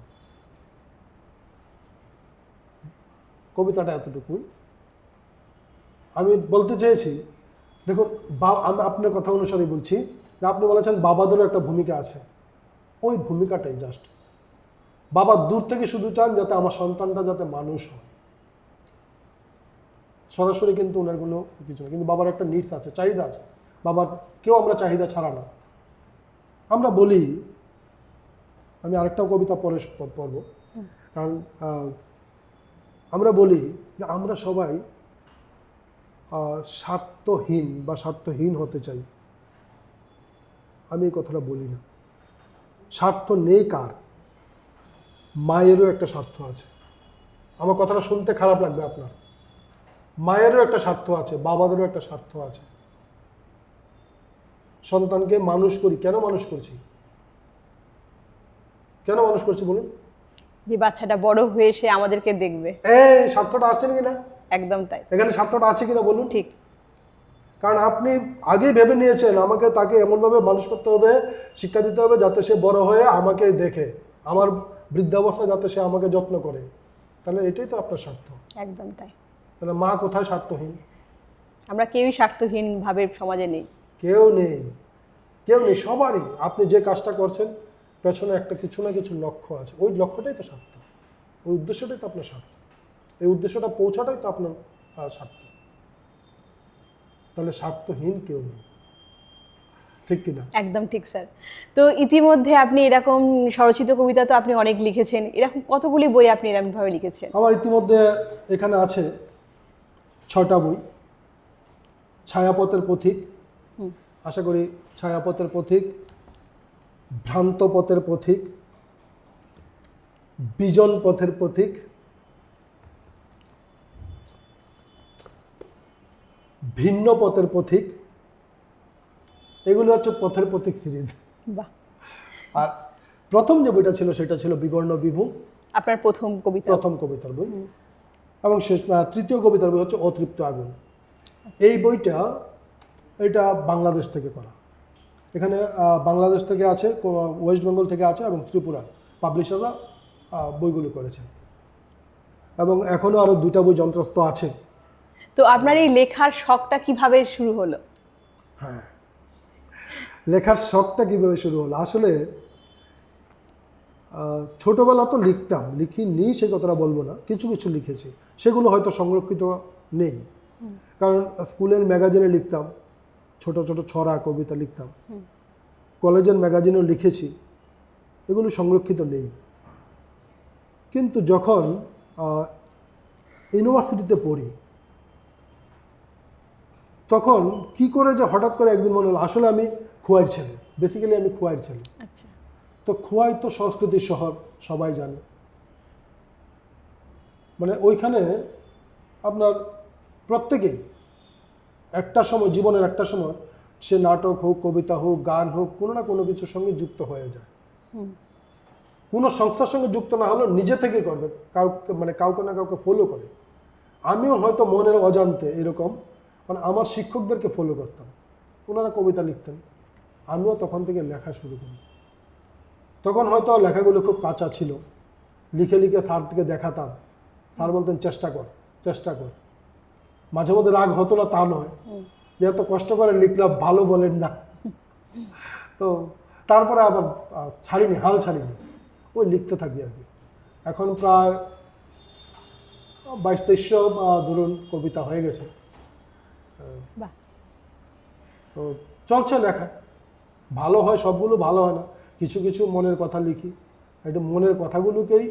[SPEAKER 2] কবিতাটা এতটুকুই। আমি বলতে চেয়েছি, দেখুন আমি আপনার কথা অনুসারে বলছি যে আপনি বলেছেন বাবাদেরও একটা ভূমিকা আছে, ওই ভূমিকাটাই জাস্ট। বাবা দূর থেকে শুধু চান যাতে আমার সন্তানটা যাতে মানুষ হয়, সরাসরি কিন্তু ওনার কোনো কিছু না, কিন্তু বাবার একটা নিডস আছে, চাহিদা আছে। বাবার কেউ আমরা চাহিদা ছাড়া না। আমরা বলি, আমি আরেকটাও কবিতা পড়ব, কারণ আমরা বলি যে আমরা সবাই স্বার্থহীন বা স্বার্থহীন হতে চাই, আমি এই কথাটা বলি না। স্বার্থ নেই কার, মায়েরও একটা স্বার্থ আছে। আমার কথাটা শুনতে খারাপ লাগবে আপনার, মায়েরও একটা স্বার্থ আছে, বাবাদেরও একটা স্বার্থ আছে। সন্তানকে মানুষ করি, কেন মানুষ করছি? কেন মানুষ করছি বলুন?
[SPEAKER 1] যে বাচ্চাটা বড় হয়ে সে আমাদেরকে দেখবে।
[SPEAKER 2] এই স্বার্থটা আসছেন কিনা?
[SPEAKER 1] একদম তাই।
[SPEAKER 2] এখানে স্বার্থটা আছে কিনা বলুন?
[SPEAKER 1] ঠিক।
[SPEAKER 2] কারণ আপনি আগেই ভেবে নিয়েছেন আমাকে তাকে এমনভাবে মানুষ করতে হবে, শিক্ষা দিতে হবে যাতে সে বড় হয়ে আমাকে দেখে, আমার বৃদ্ধাবস্থায় যাতে সে আমাকে যত্ন করে। তাহলে এটাই তো আপনার স্বার্থ।
[SPEAKER 1] একদম তাই।
[SPEAKER 2] তাহলে মা কোথায় স্বার্থহীন?
[SPEAKER 1] আমরা কেউই স্বার্থহীন ভাবে সমাজে নেই।
[SPEAKER 2] কেউ নেই, কেউ নেই। সবারই আপনি যে কাজটা করছেন পেছনে একটা কিছু না কিছু লক্ষ্য আছে, ওই লক্ষ্যটাই তো স্বার্থ, ওই উদ্দেশ্যটাই তো আপনার স্বার্থ, এই উদ্দেশ্যটা পৌঁছাটাই তো আপনার স্বার্থ। তাহলে স্বার্থহীন কেউ নেই, ঠিক কিনা?
[SPEAKER 1] একদম ঠিক স্যার। তো ইতিমধ্যে আপনি এরকম স্বরচিত কবিতা তো আপনি অনেক লিখেছেন, এরকম কতগুলি বই আপনি এরকমভাবে লিখেছেন?
[SPEAKER 2] আমার ইতিমধ্যে এখানে আছে 6টা বই। ছায়াপথের পথিক, আশা করি ছায়াপথের পথিক, ভ্রান্ত পথের পথিক, বিজন পথের পথিক, ভিন্ন পথের পথিক, এগুলো হচ্ছে পথের পথিক সিরিজ।
[SPEAKER 1] বাহ।
[SPEAKER 2] আর প্রথম যে বইটা ছিল সেটা ছিল বিবর্ণ বিভু,
[SPEAKER 1] আপনার প্রথম কবিতা?
[SPEAKER 2] প্রথম কবিতার বই। এবং শেষ তৃতীয় কবিতার বই হচ্ছে অতৃপ্ত আগুন। এই বইটা এটা বাংলাদেশ থেকে করা, এখানে বাংলাদেশ থেকে আছে, ওয়েস্ট বেঙ্গল থেকে আছে এবং ত্রিপুরা পাবলিশাররা বইগুলো করেছেন। এবং এখনও আরও 2টা বই যন্ত্রস্থ আছে।
[SPEAKER 1] তো আপনার এই লেখার শখটা কিভাবে শুরু হলো?
[SPEAKER 2] হ্যাঁ, লেখার শখটা কীভাবে শুরু হলো? আসলে ছোটোবেলা তো লিখতাম, লিখিনি সে কথাটা বলবো না, কিছু কিছু লিখেছি, সেগুলো হয়তো সংরক্ষিত নেই। কারণ স্কুলের ম্যাগাজিনে লিখতাম, ছোট ছোট ছড়া কবিতা লিখতাম, কলেজের ম্যাগাজিনেও লিখেছি, এগুলো সংরক্ষিত নেই। কিন্তু যখন ইউনিভার্সিটিতে পড়ি তখন কি করে যে হঠাৎ করে একদিন মনে হলো আসলে আমি খোয়াইয়ের ছেলে, বেসিক্যালি আমি খোয়াইয়ের ছেলে।
[SPEAKER 1] আচ্ছা।
[SPEAKER 2] তো খোয়াই তো সংস্কৃতির শহর, সবাই জানে। মানে ওইখানে আপনার প্রত্যেকেই একটা সময়, জীবনের একটা সময়, সে নাটক হোক, কবিতা হোক, গান হোক, কোনো না কোনো কিছুর সঙ্গে যুক্ত হয়ে যায়। কোনো সংস্থার সঙ্গে যুক্ত না হলেও নিজে থেকে করবে, কাউকে মানে কাউকে না কাউকে ফলো করে। আমিও হয়তো মনের অজান্তে এরকম মানে আমার শিক্ষকদেরকে ফলো করতাম, ওনারা কবিতা লিখতেন, আমিও তখন থেকে লেখা শুরু করি। তখন হয়তো লেখাগুলো খুব কাঁচা ছিল, লিখে লিখে স্যারকে দেখাতাম, স্যার বলতেন চেষ্টা কর চেষ্টা কর। মাঝে মধ্যে রাগ হতো না তা নয়, যে এত কষ্ট করে লিখলাম ভালো বলেন না। তো তারপরে আবার ছাড়িনি, হাল ছাড়িনি, ওই লিখতে থাকি আর কি। এখন প্রায় 2200-2300 ধরুন কবিতা হয়ে গেছে। তো চলছে লেখা, ভালো হয় সবগুলো, ভালো হয় না, কিছু কিছু মনের কথা লিখি, একটু মনের কথাগুলোকেই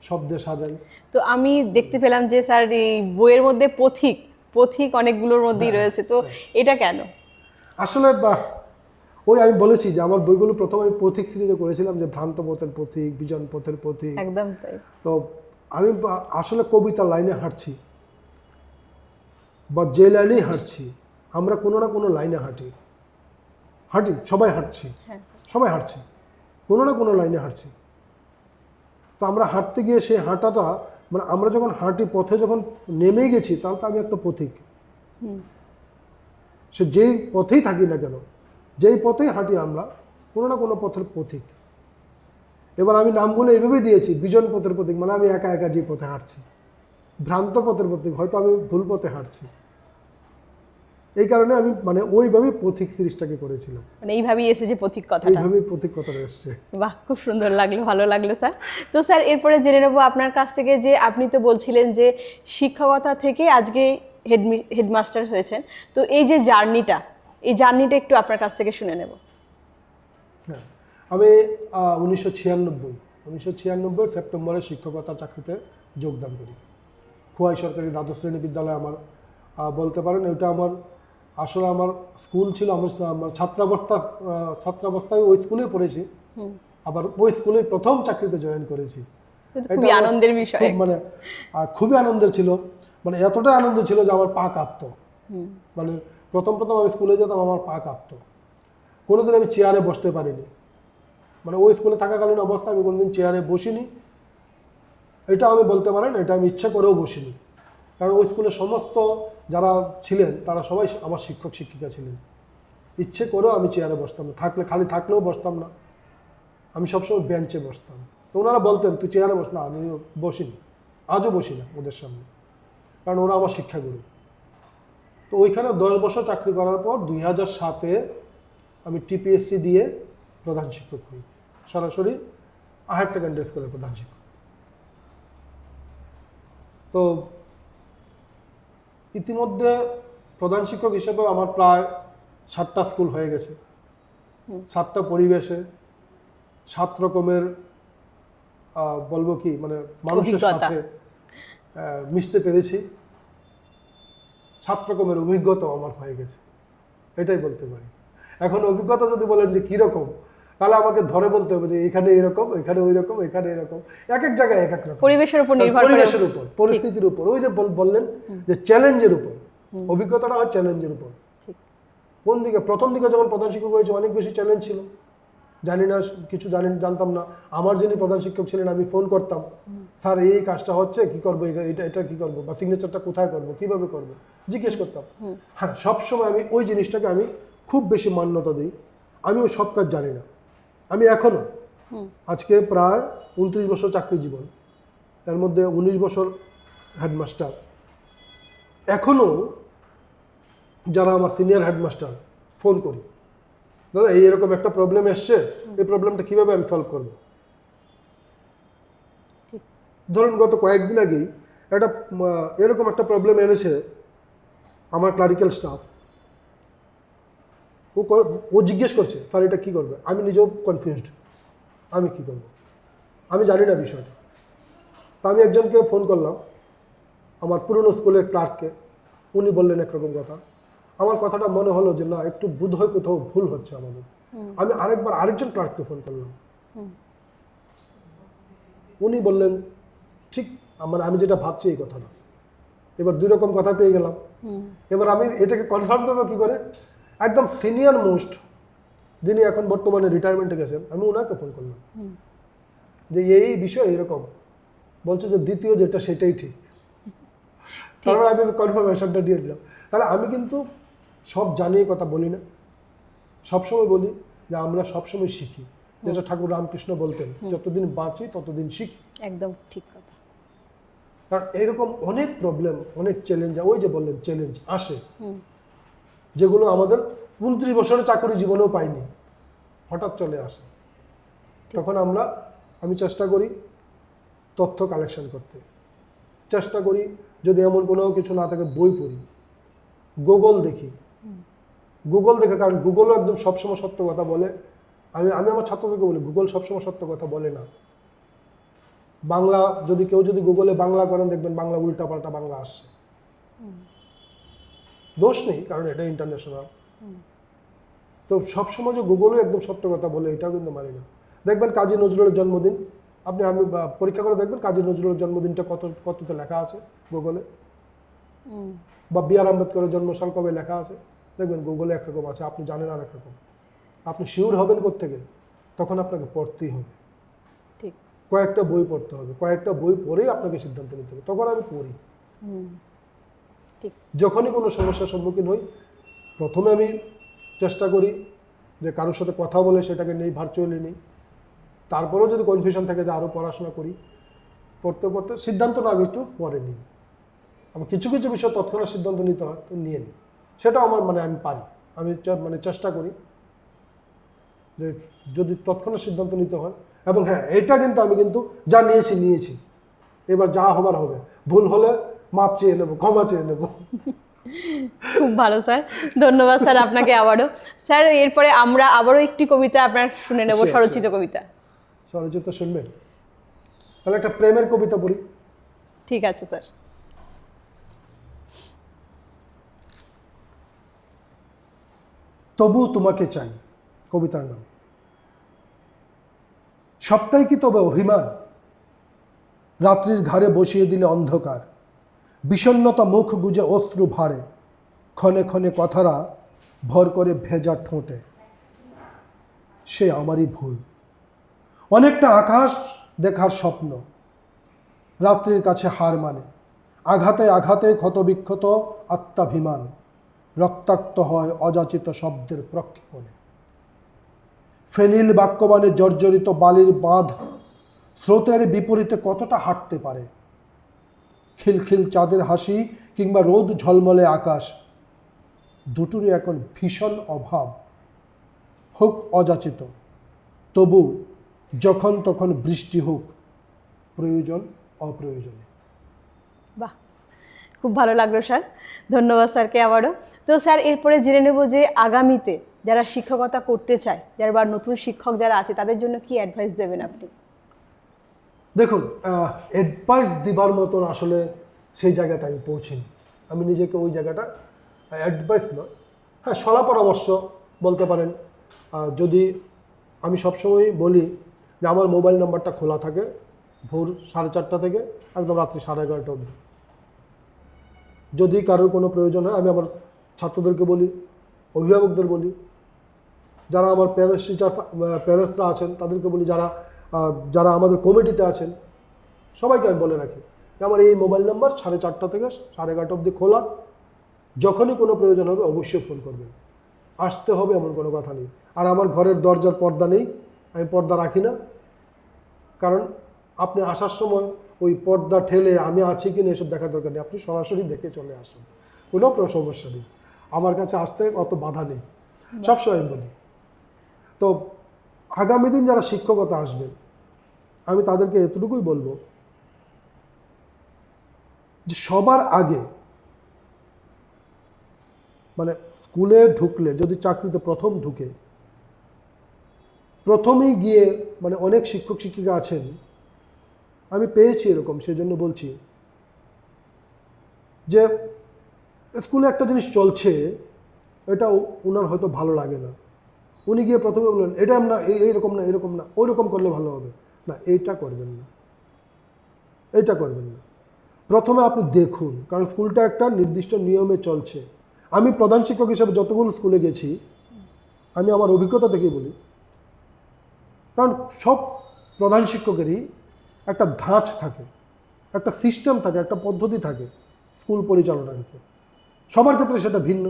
[SPEAKER 2] শব্দে সাজাই।
[SPEAKER 1] তো আমি দেখতে পেলাম যে স্যার এই বইয়ের মধ্যে পথিক পথিক অনেকগুলোর মধ্যেই রয়েছে, তো এটা কেন?
[SPEAKER 2] আসলে ওই আমি বলেছি যে আমার বইগুলো প্রথম আমি পথিক সিরিজে করেছিলাম, যে ভ্রান্ত পথের পথিক, বিজন পথের পথিক।
[SPEAKER 1] একদম তাই।
[SPEAKER 2] তো আমি আসলে কবিতার লাইনে হাঁটছি বা যে লাইনেই হাঁটছি, আমরা কোনো না কোনো লাইনে হাঁটি, সবাই হাঁটছি, সবাই হাঁটছি, কোনো না কোনো লাইনে হাঁটছি। তো আমরা হাঁটতে গিয়ে সেই হাঁটাটা মানে আমরা যখন হাঁটি, পথে যখন নেমেই গেছি, তাহলে তো আমি একটা পথিক। সে যেই পথেই থাকি না কেন, যেই পথেই হাঁটি, আমরা কোনো না কোনো পথের পথিক। এবার আমি নামগুলো এইভাবেই দিয়েছি, বিজন পথের পথিক মানে আমি একা একা যে পথে হাঁটছি, ভ্রান্ত পথের পথিক হয়তো আমি ভুল পথে হাঁটছি। এই কারণে আমি মানে ওইভাবেই পথিক সিরিজটাকে করেছিলাম,
[SPEAKER 1] মানে এইভাবেই এসেছে পথিক কথাটা।
[SPEAKER 2] এইভাবেই পথিক কথাটা এসছে।
[SPEAKER 1] বাহ, খুব সুন্দর লাগলো, ভালো লাগলো স্যার। তো স্যার এরপরে জেনে নেবো আপনার কাছ থেকে যে আপনি তো বলছিলেন যে শিক্ষকতা থেকে আজকে হেডমাস্টার হয়েছেন, তো এই যে জার্নিটা, এই জার্নিটা একটু আপনার কাছ থেকে শুনে নেব।
[SPEAKER 2] হ্যাঁ, আমি 1996 সেপ্টেম্বরে শিক্ষকতার চাকরিতে যোগদান করি। খোয়াই সরকারি দ্বাদশ শ্রেণী বিদ্যালয়ে আমার বলতে পারেন ওইটা আমার আসলে আমার স্কুল ছিল, আমার ছাত্রাবস্থায় ওই স্কুলেই পড়েছি, আবার ওই স্কুলে প্রথম চাকরিতে জয়েন করেছি।
[SPEAKER 1] খুবই আনন্দের বিষয়।
[SPEAKER 2] মানে খুবই আনন্দের ছিল, মানে এতটাই আনন্দ ছিল যে আমার পা কাঁপতো। মানে প্রথম আমি স্কুলে যেতাম, আমার পা কাঁপতো, কোনোদিন আমি চেয়ারে বসতে পারিনি। মানে ওই স্কুলে থাকাকালীন অবস্থায় আমি কোনোদিন চেয়ারে বসিনি, এটা আমি বলতে পারেন, এটা আমি ইচ্ছা করেও বসিনি। কারণ ওই স্কুলে সমস্ত যারা ছিলেন তারা সবাই আমার শিক্ষক শিক্ষিকা ছিলেন। ইচ্ছে করেও আমি চেয়ারে বসতাম না, খালি থাকলেও বসতাম না, আমি সবসময় বেঞ্চে বসতাম। তো ওনারা বলতেন তুই চেয়ারে বস না, আমি বসিনি, আজও বসি না ওদের সামনে, কারণ ওরা আমার শিক্ষাগুরু। তো ওইখানে 10 বছর চাকরি করার পর 2007-এ আমি টিপিএসসি দিয়ে প্রধান শিক্ষক হই, সরাসরি হায়ার সেকেন্ডারি স্কুলের প্রধান শিক্ষক। তো ইতিমধ্যে প্রধান শিক্ষক হিসেবে আমার প্রায় 7টা স্কুল হয়ে গেছে, 7টা পরিবেশে, 7 রকমের বলবো কি মানে মানুষের সাথে মিশতে পেরেছি, 7 রকমের অভিজ্ঞতাও আমার হয়ে গেছে, এটাই বলতে পারি। এখন অভিজ্ঞতা যদি বলেন যে কীরকম, তাহলে আমাকে ধরে বলতে হবে যে এখানে এরকম, এখানে ওই রকম, এখানে এরকম, এক এক জায়গায় এক এক রকম,
[SPEAKER 1] পরিবেশের উপর নির্ভর করে,
[SPEAKER 2] পরিবেশের উপর, পরিস্থিতির উপর, ওই যে বললেন যে চ্যালেঞ্জের উপর, অভিজ্ঞতাটা হয় চ্যালেঞ্জের উপর। কোন দিকে প্রথম দিকে যখন প্রধান শিক্ষক হয়েছে অনেক বেশি চ্যালেঞ্জ ছিল, জানি না কিছু জানতাম না। আমার যিনি প্রধান শিক্ষক ছিলেন আমি ফোন করতাম, স্যার এই কাজটা হচ্ছে কি করবো, এটা কি করবো, বা সিগনেচারটা কোথায় করবো, কিভাবে করবো, জিজ্ঞেস করতাম। হ্যাঁ, সবসময় আমি ওই জিনিসটাকে আমি খুব বেশি মান্যতা দিই। আমিও সব কাজ জানি না, আমি এখনো আজকে প্রায় 29 বছর চাকরি জীবন, এর মধ্যে 19 বছর হেডমাস্টার। এখনো যারা আমার সিনিয়র হেডমাস্টার ফোন করি, দাদা এইরকম একটা প্রবলেম এসছে, এই প্রবলেমটা কিভাবে আমি সলভ করবো। ধরুন গত কয়েকদিন আগেই একটা এরকম একটা প্রবলেম এনেছে আমার ক্লারিক্যাল স্টাফ, ও জিজ্ঞেস করছে স্যার এটা কী করবে, আমি নিজেও কনফিউজড, আমি কি করব, আমি জানি না বিষয়টা। তো আমি একজনকে ফোন করলাম, আমার পুরনো স্কুলের ক্লার্ককে, উনি বললেন একরকম কথা, আমার কথাটা মনে হলো যে না একটু বোধ হয় কোথাও ভুল হচ্ছে আমাদের। আমি আরেকজন ক্লার্ককে ফোন করলাম, উনি বললেন ঠিক মানে আমি যেটা ভাবছি এই কথা না। এবার 2 রকম কথা পেয়ে গেলাম। এবার আমি এটাকে কনফার্ম করবো কি করে, একদম সিনিয়র মোস্ট যিনি এখন বর্তমানে রিটায়ারমেন্টে গেছেন, আমি ওনাকে ফোন করলাম যে এই বিষয় এরকম, বলছে যে দ্বিতীয় যেটা সেটাই ঠিক। তারপর আমি কনফার্মেশনটা দিয়ে দিলাম। তাহলে আমি কিন্তু সব জানিয়ে কথা বলি না, সবসময় বলি যে আমরা সবসময় শিখি, যেটা ঠাকুর রামকৃষ্ণ বলতেন, যতদিন বাঁচি ততদিন শিখি।
[SPEAKER 1] একদম ঠিক কথা।
[SPEAKER 2] কারণ এরকম অনেক প্রবলেম, অনেক চ্যালেঞ্জ, ওই যে বললেন চ্যালেঞ্জ আসে, যেগুলো আমাদের 29 বছরের চাকরি জীবনেও পাইনি, হঠাৎ চলে আসে। তখন আমি চেষ্টা করি তথ্য কালেকশন করতে, চেষ্টা করি যদি এমন কোনো কিছু না থাকে বই পড়ি, গুগল দেখি, কারণ গুগলও একদম সবসময় সত্য কথা বলে। আমি আমার ছাত্রদেরকে বলি গুগল সবসময় সত্য কথা বলে না। বাংলা কেউ যদি গুগলে বাংলা করেন দেখবেন বাংলা উল্টাপাল্টা বাংলা আসছে, দোষ নেই কারণ এটা ইন্টারন্যাশনাল। তো সবসময় যে গুগলও একদম সত্য কথা বলে এটাও কিন্তু মানি না। দেখবেন কাজী নজরুলের জন্মদিন, আমি পরীক্ষা করে দেখবেন কাজী নজরুলের জন্মদিনটা কততে লেখা আছে গুগলে, বা বি আর আম্বেদকরের জন্মসাল কবে লেখা আছে, দেখবেন গুগলে একরকম আছে, আপনি জানেন আর একরকম। আপনি শিওর হবেন কোত্থেকে, তখন আপনাকে পড়তেই হবে,
[SPEAKER 1] ঠিক
[SPEAKER 2] কয়েকটা বই পড়তে হবে, কয়েকটা বই পড়েই আপনাকে সিদ্ধান্ত নিতে হবে। তখন আমি পড়ি, যখনই কোনো সমস্যার সম্মুখীন হই প্রথমে আমি চেষ্টা করি যে কারোর সাথে কথা বলে সেটাকে নেই, ভার্চুয়ালি নেই। তারপরেও যদি কনফিউশন থাকে যে আরও পড়াশোনা করি, পড়তে সিদ্ধান্ত না আমি একটু পরে নিই। আমার কিছু বিষয় তৎক্ষণাৎ সিদ্ধান্ত নিতে হয় তো নিয়ে নিই, সেটাও আমার আমি পারি। আমি চেষ্টা করি যে যদি তৎক্ষণাৎ সিদ্ধান্ত নিতে হয়। এবং হ্যাঁ, এটা কিন্তু আমি যা নিয়েছি, এবার যা হবার হবে, ভুল হলে মাপ চেয়ে নেবো, ক্ষমা চেয়ে নেবো।
[SPEAKER 1] খুব ভালো স্যার, ধন্যবাদ স্যার আপনাকে আবারও। স্যার এরপরে আমরা আবারও একটি কবিতা আপনার শুনে নেব, স্বরচিত কবিতা।
[SPEAKER 2] স্বরচিত শুনবেন? তাহলে একটা প্রেমের কবিতা পড়ি।
[SPEAKER 1] ঠিক আছে স্যার।
[SPEAKER 2] তবু তোমাকে চাই, কবিতার নাম। সবটাই কি তবে অভিমান? রাত্রির ঘাড়ে বসিয়ে দিলে অন্ধকার, বিষণ্ণতা মুখ গুজে অশ্রু ভারে, ক্ষণে ক্ষণে কথারা ভর করে ভেজা ঠোঁটে। সে আমারই ভুল। অনেকটা আকাশ দেখার স্বপ্ন রাত্রির কাছে হার মানে, আঘাতে আঘাতে ক্ষতবিক্ষত আত্মাভিমান রক্তাক্ত হয় অযাচিত শব্দের প্রক্ষেপণে। ফেনিল বাক্যবাণে জর্জরিত বালির বাঁধ স্রোতের বিপরীতে কতটা হাঁটতে পারে? খিলখিল চাঁদের হাসি কিংবা রোদ ঝলমলে আকাশ, দুটোরই এখন ভীষণ অভাব। হোক অযাচিত, তবু যখন তখন বৃষ্টি হোক, প্রয়োজন অপ্রয়োজনে।
[SPEAKER 1] বাহ, খুব ভালো লাগলো স্যার, ধন্যবাদ স্যারকে আবারও। তো স্যার, এরপরে জেনে নেব যে আগামীতে যারা শিক্ষকতা করতে চায়, যারা বা নতুন শিক্ষক যারা আছে, তাদের জন্য কি অ্যাডভাইস দেবেন আপনি?
[SPEAKER 2] দেখুন, অ্যাডভাইস দিবার মতন আসলে সেই জায়গাতে আমি পৌঁছিনি। আমি নিজেকে ওই জায়গাটা, অ্যাডভাইস নয়, হ্যাঁ সলা পরামর্শ বলতে পারেন। যদি আমি সবসময় বলি যে আমার মোবাইল নাম্বারটা খোলা থাকে ভোর 4:30 থেকে একদম রাত্রি 11:30 অবধি। যদি কারোর কোনো প্রয়োজন হয় আমি আমার ছাত্রদেরকে বলি, অভিভাবকদের বলি, যারা আমার প্যারেন্টসরা আছেন তাদেরকে বলি, যারা আমাদের কমিটিতে আছেন সবাইকে আমি বলে রাখি যে আমার এই মোবাইল নাম্বার 4:30 থেকে 11:30 অবধি খোলা। যখনই কোনো প্রয়োজন হবে অবশ্যই ফোন করবেন, আসতে হবে এমন কোনো কথা নেই। আর আমার ঘরের দরজার পর্দা নেই, আমি পর্দা রাখি না, কারণ আপনি আসার সময় ওই পর্দা ঠেলে আমি আছি কি না এসব দেখার দরকার নেই, আপনি সরাসরি দেখে চলে আসুন, কোনো সমস্যা নেই, আমার কাছে আসতে অত বাধা নেই, সবসময় বলি। তো আগামী দিন যারা শিক্ষকতা আসবেন আমি তাদেরকে এতটুকুই বলবো যে সবার আগে মানে স্কুলে ঢুকলে, যদি চাকরিতে প্রথম ঢুকে প্রথমেই গিয়ে, মানে অনেক শিক্ষক শিক্ষিকা আছেন, আমি পেয়েছি এরকম, সেই জন্য বলছি যে স্কুলে একটা জিনিস চলছে, এটা ওনার হয়তো ভালো লাগে না, উনি গিয়ে প্রথমে বললেন এটা না, এইরকম না, এরকম না, ওই রকম করলে ভালো হবে না, এইটা করবেন না, এইটা করবেন না। প্রথমে আপনি দেখুন, কারণ স্কুলটা একটা নির্দিষ্ট নিয়মে চলছে। আমি প্রধান শিক্ষক হিসেবে যতগুলো স্কুলে গেছি, আমি আমার অভিজ্ঞতা থেকেই বলি, কারণ সব প্রধান শিক্ষকেরই একটা ধাঁচ থাকে, একটা সিস্টেম থাকে, একটা পদ্ধতি থাকে স্কুল পরিচালনার ক্ষেত্রে। সবার ক্ষেত্রে সেটা ভিন্ন,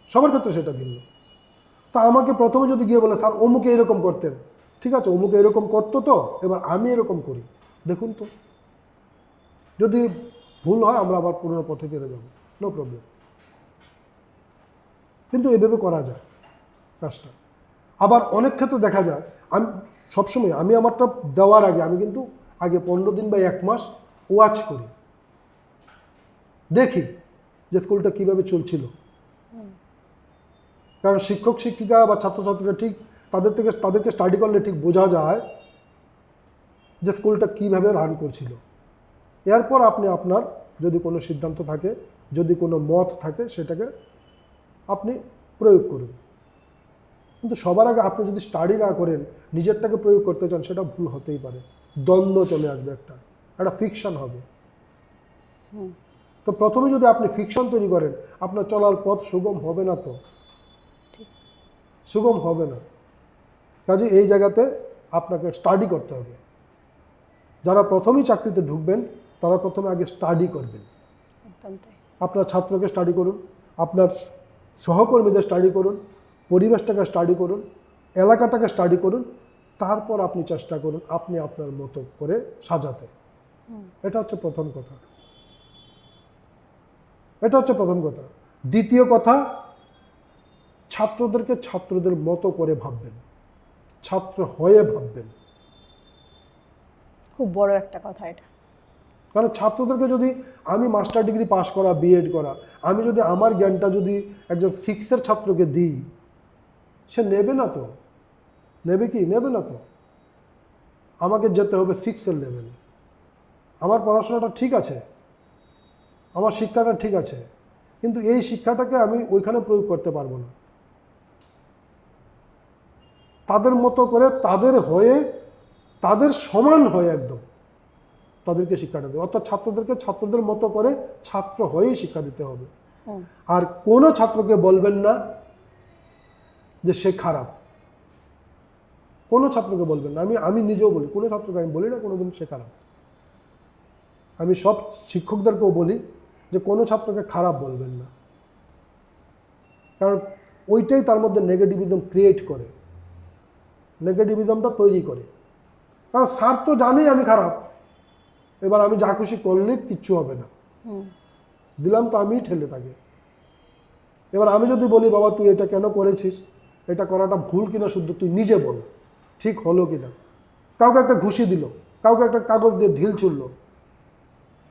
[SPEAKER 2] সবার ক্ষেত্রে সেটা ভিন্ন। তা আমাকে প্রথমে যদি গিয়ে বলে স্যার অমুকে এরকম করতেন, ঠিক আছে অমুকে এরকম করতো, তো এবার আমি এরকম করি, দেখুন তো, যদি ভুল হয় আমরা আবার পুরনো পথে ফিরে যাব, নো প্রবলেম। কিন্তু এভাবে করা যায় কাজটা। আবার অনেক ক্ষেত্রে দেখা যায়, আমি সবসময় আমি আমারটা দেওয়ার আগে আমি কিন্তু আগে 15 দিন বা 1 মাস ওয়াচ করি, দেখি যে স্কুলটা কীভাবে চলছিল। কারণ শিক্ষক শিক্ষিকা বা ছাত্রছাত্রীরা ঠিক তাদেরকে স্টাডি করলে ঠিক বোঝা যায় যে স্কুলটা কীভাবে রান করছিল। এরপর আপনি আপনার যদি কোনো সিদ্ধান্ত থাকে, যদি কোনো মত থাকে, সেটাকে আপনি প্রয়োগ করুন। কিন্তু সবার আগে আপনি যদি স্টাডি না করেন, নিজেরটাকে প্রয়োগ করতে চান, সেটা ভুল হতেই পারে, দ্বন্দ্ব চলে আসবে, একটা ফিকশন হবে। তো প্রথমে যদি আপনি ফিকশন তৈরি করেন, আপনার চলার পথ সুগম হবে না, তো সুগম হবে না। কাজে এই জায়গাতে আপনাকে স্টাডি করতে হবে। যারা প্রথমেই চাকরিতে ঢুকবেন তারা প্রথমে আগে স্টাডি করবেন। আপনার ছাত্রকে স্টাডি করুন, আপনার সহকর্মীদের স্টাডি করুন, পরিবেশটাকে স্টাডি করুন, এলাকাটাকে স্টাডি করুন, তারপর আপনি চেষ্টা করুন আপনি আপনার মতো করে সাজাতে। এটা হচ্ছে প্রথম কথা, এটা হচ্ছে প্রথম কথা। দ্বিতীয় কথা, ছাত্রদেরকে ছাত্রদের মতো করে ভাববেন, ছাত্র হয়ে ভাববেন।
[SPEAKER 1] খুব বড় একটা কথা এটা।
[SPEAKER 2] কারণ ছাত্রদেরকে যদি আমি মাস্টার ডিগ্রি পাস করা, বিএড করা, আমি যদি আমার জ্ঞানটা যদি একজন 6-এর ছাত্রকে দিই, সে নেবে না তো, নেবে কি? নেবে না তো। আমাকে যেতে হবে 6-এর লেভেলে। আমার পড়াশোনাটা ঠিক আছে, আমার শিক্ষাটা ঠিক আছে, কিন্তু এই শিক্ষাটাকে আমি ওইখানে প্রয়োগ করতে পারবো না। তাদের মতো করে, তাদের হয়ে, তাদের সমান হয়ে একদম তাদেরকে শিক্ষাটা দেবে। অর্থাৎ ছাত্রদেরকে ছাত্রদের মতো করে ছাত্র হয়েই শিক্ষা দিতে হবে। আর কোনো ছাত্রকে বলবেন না যে সে খারাপ, কোনো ছাত্রকে বলবেন না। আমি নিজেও বলি, কোনো ছাত্রকে আমি বলি না কোনোদিন সে খারাপ। আমি সব শিক্ষকদেরকেও বলি যে কোনো ছাত্রকে খারাপ বলবেন না, কারণ ওইটাই তার মধ্যে নেগেটিভিজম ক্রিয়েট করে, নেগেটিভিজমটা তৈরি করে। কারণ স্যার তো জানেই আমি খারাপ, এবার আমি যা খুশি করলে কিচ্ছু হবে না, দিলাম তো আমিই ঠেলে তাকে। এবার আমি যদি বলি বাবা তুই এটা কেন করেছিস, এটা করাটা ভুল কিনা শুদ্ধ তুই নিজে বল, ঠিক হলো কিনা। কাউকে একটা ঘুষি দিল, কাউকে একটা কাগজ দিয়ে ঢিল ছুড়লো,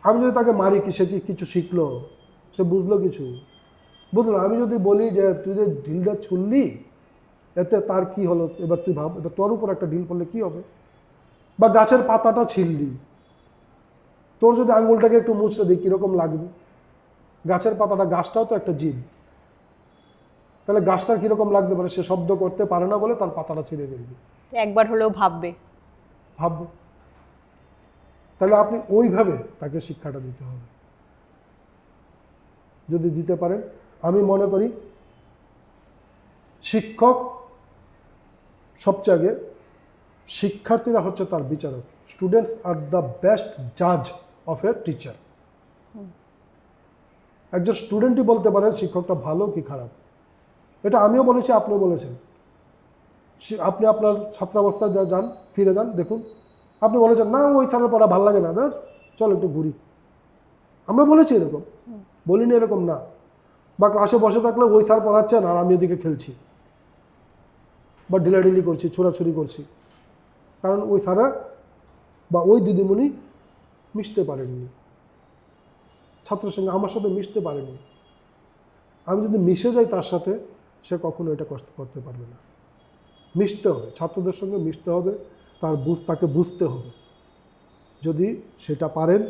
[SPEAKER 2] আমি যদি তাকে মারি কি সে কি কিছু শিখলো, সে বুঝলো কিছু? বুঝলো। আমি যদি বলি যে তুই যে ঢিলটা ছুড়লি এতে তার কি হলো, এবার তুই ভাব, এবার তোর উপর একটা ঢিল পড়লে কি হবে। বা গাছের পাতাটা ছিঁড়লি, তোর যদি আঙুলটাকে একটু মুছতে দিই কীরকম লাগবে? গাছের পাতাটা, গাছটাও তো একটা জীব, তাহলে গাছটার কীরকম লাগতে পারে? সে শব্দ করতে পারে না বলে তার পাতাটা ছিঁড়ে ফেলবি,
[SPEAKER 1] একবার হলেও ভাববে।
[SPEAKER 2] তাহলে আপনি ওইভাবে তাকে শিক্ষাটা দিতে হবে। যদি দিতে পারেন, আমি মনে করি শিক্ষক সবচেয়ে আগে, শিক্ষার্থীরা হচ্ছে তার বিচারক। স্টুডেন্টস আর দ্য বেস্ট জাজ অফ এ টিচার। একজন স্টুডেন্টই বলতে পারে শিক্ষকটা ভালো কি খারাপ। এটা আমিও বলেছি, আপনিও বলেছেন। আপনি আপনার ছাত্রাবস্থায় যান, ফিরে যান, দেখুন আপনি বলেছেন না ওই স্যারের পড়া ভালো লাগে না, চল একটু ঘুরি। আমরা বলেছি এরকম, বলিনি এরকম না। বা ক্লাসে বসে থাকলে ওই স্যার পড়াচ্ছেন আর আমি এদিকে খেলছি বা ঢিলাঢিলি করছি, ছোড়াছুড়ি করছি, কারণ ওই স্যারা বা ওই দিদিমণি মিশতে পারেননি ছাত্রের সঙ্গে, আমার সাথে মিশতে পারেননি। আমি যদি মিশে যাই তার সাথে, সে কখনো এটা কষ্ট করতে পারবে না। মিশতে হবে, ছাত্রদের সঙ্গে মিশতে হবে, তাকে বুঝতে হবে। যদি সেটা পারেন,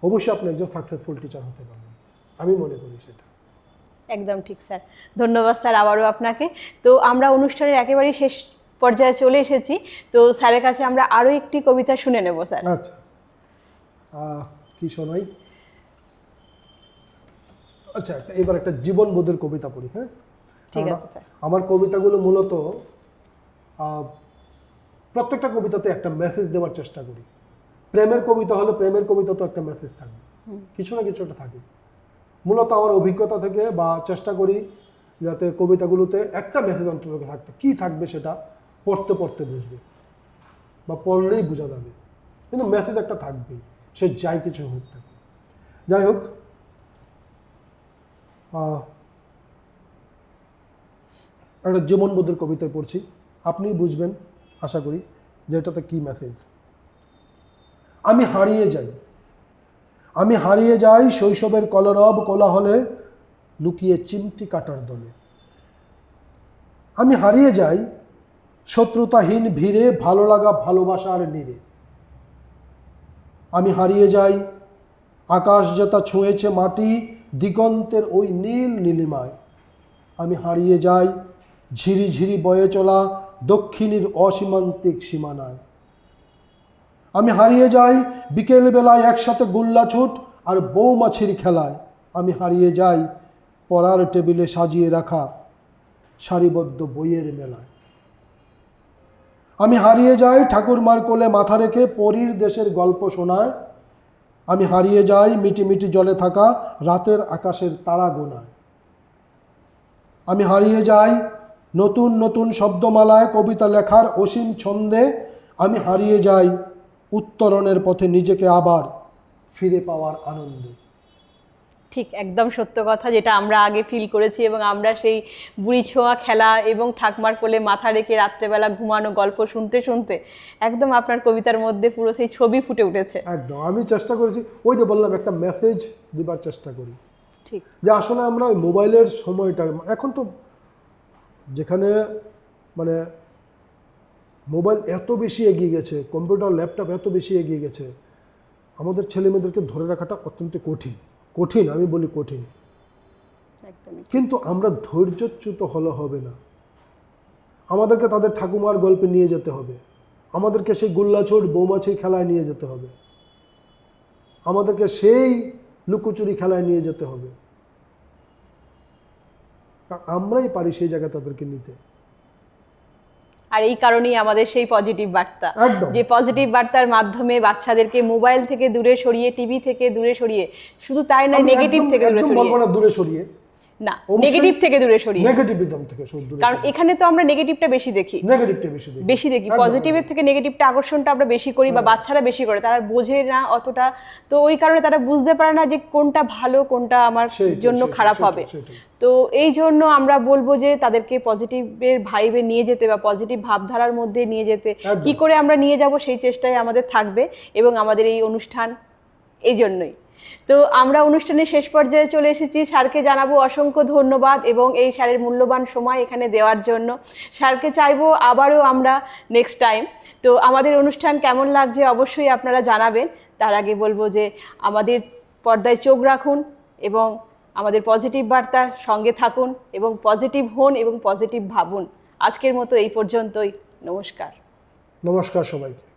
[SPEAKER 2] অবশ্যই আপনি একজন সাকসেসফুল টিচার হতে পারবেন, আমি মনে করি সেটা।
[SPEAKER 1] একদম ঠিক স্যার, ধন্যবাদ স্যার আবারও আপনাকে। তো আমরা অনুষ্ঠানের একেবারেই শেষ পর্যায়ে চলে এসেছি, তো স্যারের কাছে আমরা আরও একটি কবিতা শুনে নেব স্যার।
[SPEAKER 2] আচ্ছা, কি শোনাই? আচ্ছা, এবার একটা জীবনবোধের কবিতা পড়ি। হ্যাঁ,
[SPEAKER 1] ঠিক আছে স্যার।
[SPEAKER 2] আমার কবিতাগুলো মূলত প্রত্যেকটা কবিতাতে একটা মেসেজ দেওয়ার চেষ্টা করি। প্রেমের কবিতা হলে প্রেমের কবিতা তো একটা মেসেজ থাকবে, কিছু না কিছু একটা থাকে। মূলত আমার অভিজ্ঞতা থেকে বা চেষ্টা করি যাতে কবিতাগুলোতে একটা মেসেজ অন্তত থাকতে, কী থাকবে সেটা পড়তে পড়তে বুঝবে বা পড়লেই বোঝা যাবে, কিন্তু মেসেজ একটা থাকবেই, সে যাই কিছু হোক না। যাই হোক, একটা জীবনবোধের কবিতায় পড়ছি, আপনিই বুঝবেন আশা করি যে এটাতে কী মেসেজ। আমি হারিয়ে যাই শৈশবের কলরব কোলাহলে, লুকিয়ে চিমটি কাটার দলে। আমি হারিয়ে যাই শত্রুতাহীন ভিড়ে, ভালো লাগা ভালোবাসার নীড়ে। আমি হারিয়ে যাই আকাশ যেটা ছুঁয়েছে মাটি, দিগন্তের ওই নীল নীলিমায়। আমি হারিয়ে যাই ঝিরি ঝিরি বয়ে চলা দক্ষিণীর অসীমান্তিক সীমানায়। আমি হারিয়ে যাই বিকেলবেলায় একসাথে গোল্লাছুট আর বৌমাছির খেলায়। আমি হারিয়ে যাই পড়ার টেবিলে সাজিয়ে রাখা সারিবদ্ধ বইয়ের মেলায়। আমি হারিয়ে যাই ঠাকুরমার কোলে মাথা রেখে পরীর দেশের গল্প শোনায়। আমি হারিয়ে যাই মিটিমিটি জলে থাকা রাতের আকাশের তারা গোনায়। আমি হারিয়ে যাই নতুন নতুন শব্দমালায় কবিতা লেখার অসীম ছন্দে। আমি হারিয়ে যাই উত্তরণের পথে নিজেকে আবার ফিরে পাওয়ার আনন্দে।
[SPEAKER 1] ঠিক একদম সত্য কথা, যেটা আমরা আগে ফিল করেছি, এবং আমরা সেই বুড়ি ছোঁয়া খেলা এবং ঠাকমার কোলে মাথা রেখে রাত্রেবেলা ঘুমানো গল্প শুনতে শুনতে একদম আপনার কবিতার মধ্যে পুরো সেই ছবি ফুটে উঠেছে।
[SPEAKER 2] একদম, আমি চেষ্টা করেছি, ওই যে বললাম একটা মেসেজ দিবার চেষ্টা করি।
[SPEAKER 1] ঠিক,
[SPEAKER 2] যে আসলে আমরা ওই মোবাইলের সময়টা, এখন তো যেখানে মানে মোবাইল এত বেশি এগিয়ে গেছে, কম্পিউটার ল্যাপটপ এত বেশি এগিয়ে গেছে, আমাদের ছেলেমেয়েদেরকে ধরে রাখাটা অত্যন্ত কঠিন। আমি বলি কঠিন।
[SPEAKER 1] একদমই।
[SPEAKER 2] কিন্তু আমরা ধৈর্যচ্যুত হলে হবে না, আমাদেরকে তাদের ঠাকুমার গল্পে নিয়ে যেতে হবে, আমাদেরকে সেই গোল্লাছুট বৌমাছির খেলায় নিয়ে যেতে হবে, আমাদেরকে সেই লুকোচুরি খেলায় নিয়ে যেতে হবে। আমরাই পারি সেই জায়গায় তাদেরকে নিতে।
[SPEAKER 1] আর এই কারণেই আমাদের সেই পজিটিভ বার্তা,
[SPEAKER 2] একদম।
[SPEAKER 1] যে পজিটিভ বার্তার মাধ্যমে বাচ্চাদেরকে মোবাইল থেকে দূরে সরিয়ে, টিভি থেকে দূরে সরিয়ে, শুধু তাই নয়
[SPEAKER 2] আমি
[SPEAKER 1] নেগেটিভ
[SPEAKER 2] একদম
[SPEAKER 1] থেকে দূরে
[SPEAKER 2] একদম
[SPEAKER 1] সরিয়ে,
[SPEAKER 2] বলবো না দূরে সরিয়ে,
[SPEAKER 1] না
[SPEAKER 2] অবশ্যই
[SPEAKER 1] নেগেটিভ থেকে দূরে সরিয়ে,
[SPEAKER 2] নেগেটিভিজম থেকে দূরে,
[SPEAKER 1] কারণ এখানে তো আমরা নেগেটিভটা বেশি দেখি,
[SPEAKER 2] নেগেটিভটা বেশি দেখি। একদম,
[SPEAKER 1] পজিটিভের থেকে নেগেটিভটা আকর্ষণটা আমরা বেশি করি, বা বাচ্চারা বেশি করে, তারা বোঝে না অতটা, তো ওই কারণে তারা বুঝতে পারে না যে কোনটা ভালো কোনটা আমার জন্য খারাপ হবে। তো এই জন্য আমরা বলবো যে তাদেরকে পজিটিভের ভাইবে নিয়ে যেতে বা পজিটিভ ভাবধারার মধ্যে নিয়ে যেতে, কি করে আমরা নিয়ে যাব সেই চেষ্টায় আমাদের থাকবে, এবং আমাদের এই অনুষ্ঠান এই জন্যই। তো আমরা অনুষ্ঠানের শেষ পর্যায়ে চলে এসেছি। স্যারকে জানাবো অসংখ্য ধন্যবাদ এবং এই স্যারের মূল্যবান সময় এখানে দেওয়ার জন্য। স্যারকে চাইবো আবারও আমরা নেক্সট টাইম। তো আমাদের অনুষ্ঠান কেমন লাগছে অবশ্যই আপনারা জানাবেন। তার আগে বলবো যে আমাদের পর্দায় চোখ রাখুন এবং আমাদের পজিটিভ বার্তার সঙ্গে থাকুন এবং পজিটিভ হন এবং পজিটিভ ভাবুন। আজকের মতো এই পর্যন্তই। নমস্কার।
[SPEAKER 2] নমস্কার সবাইকে।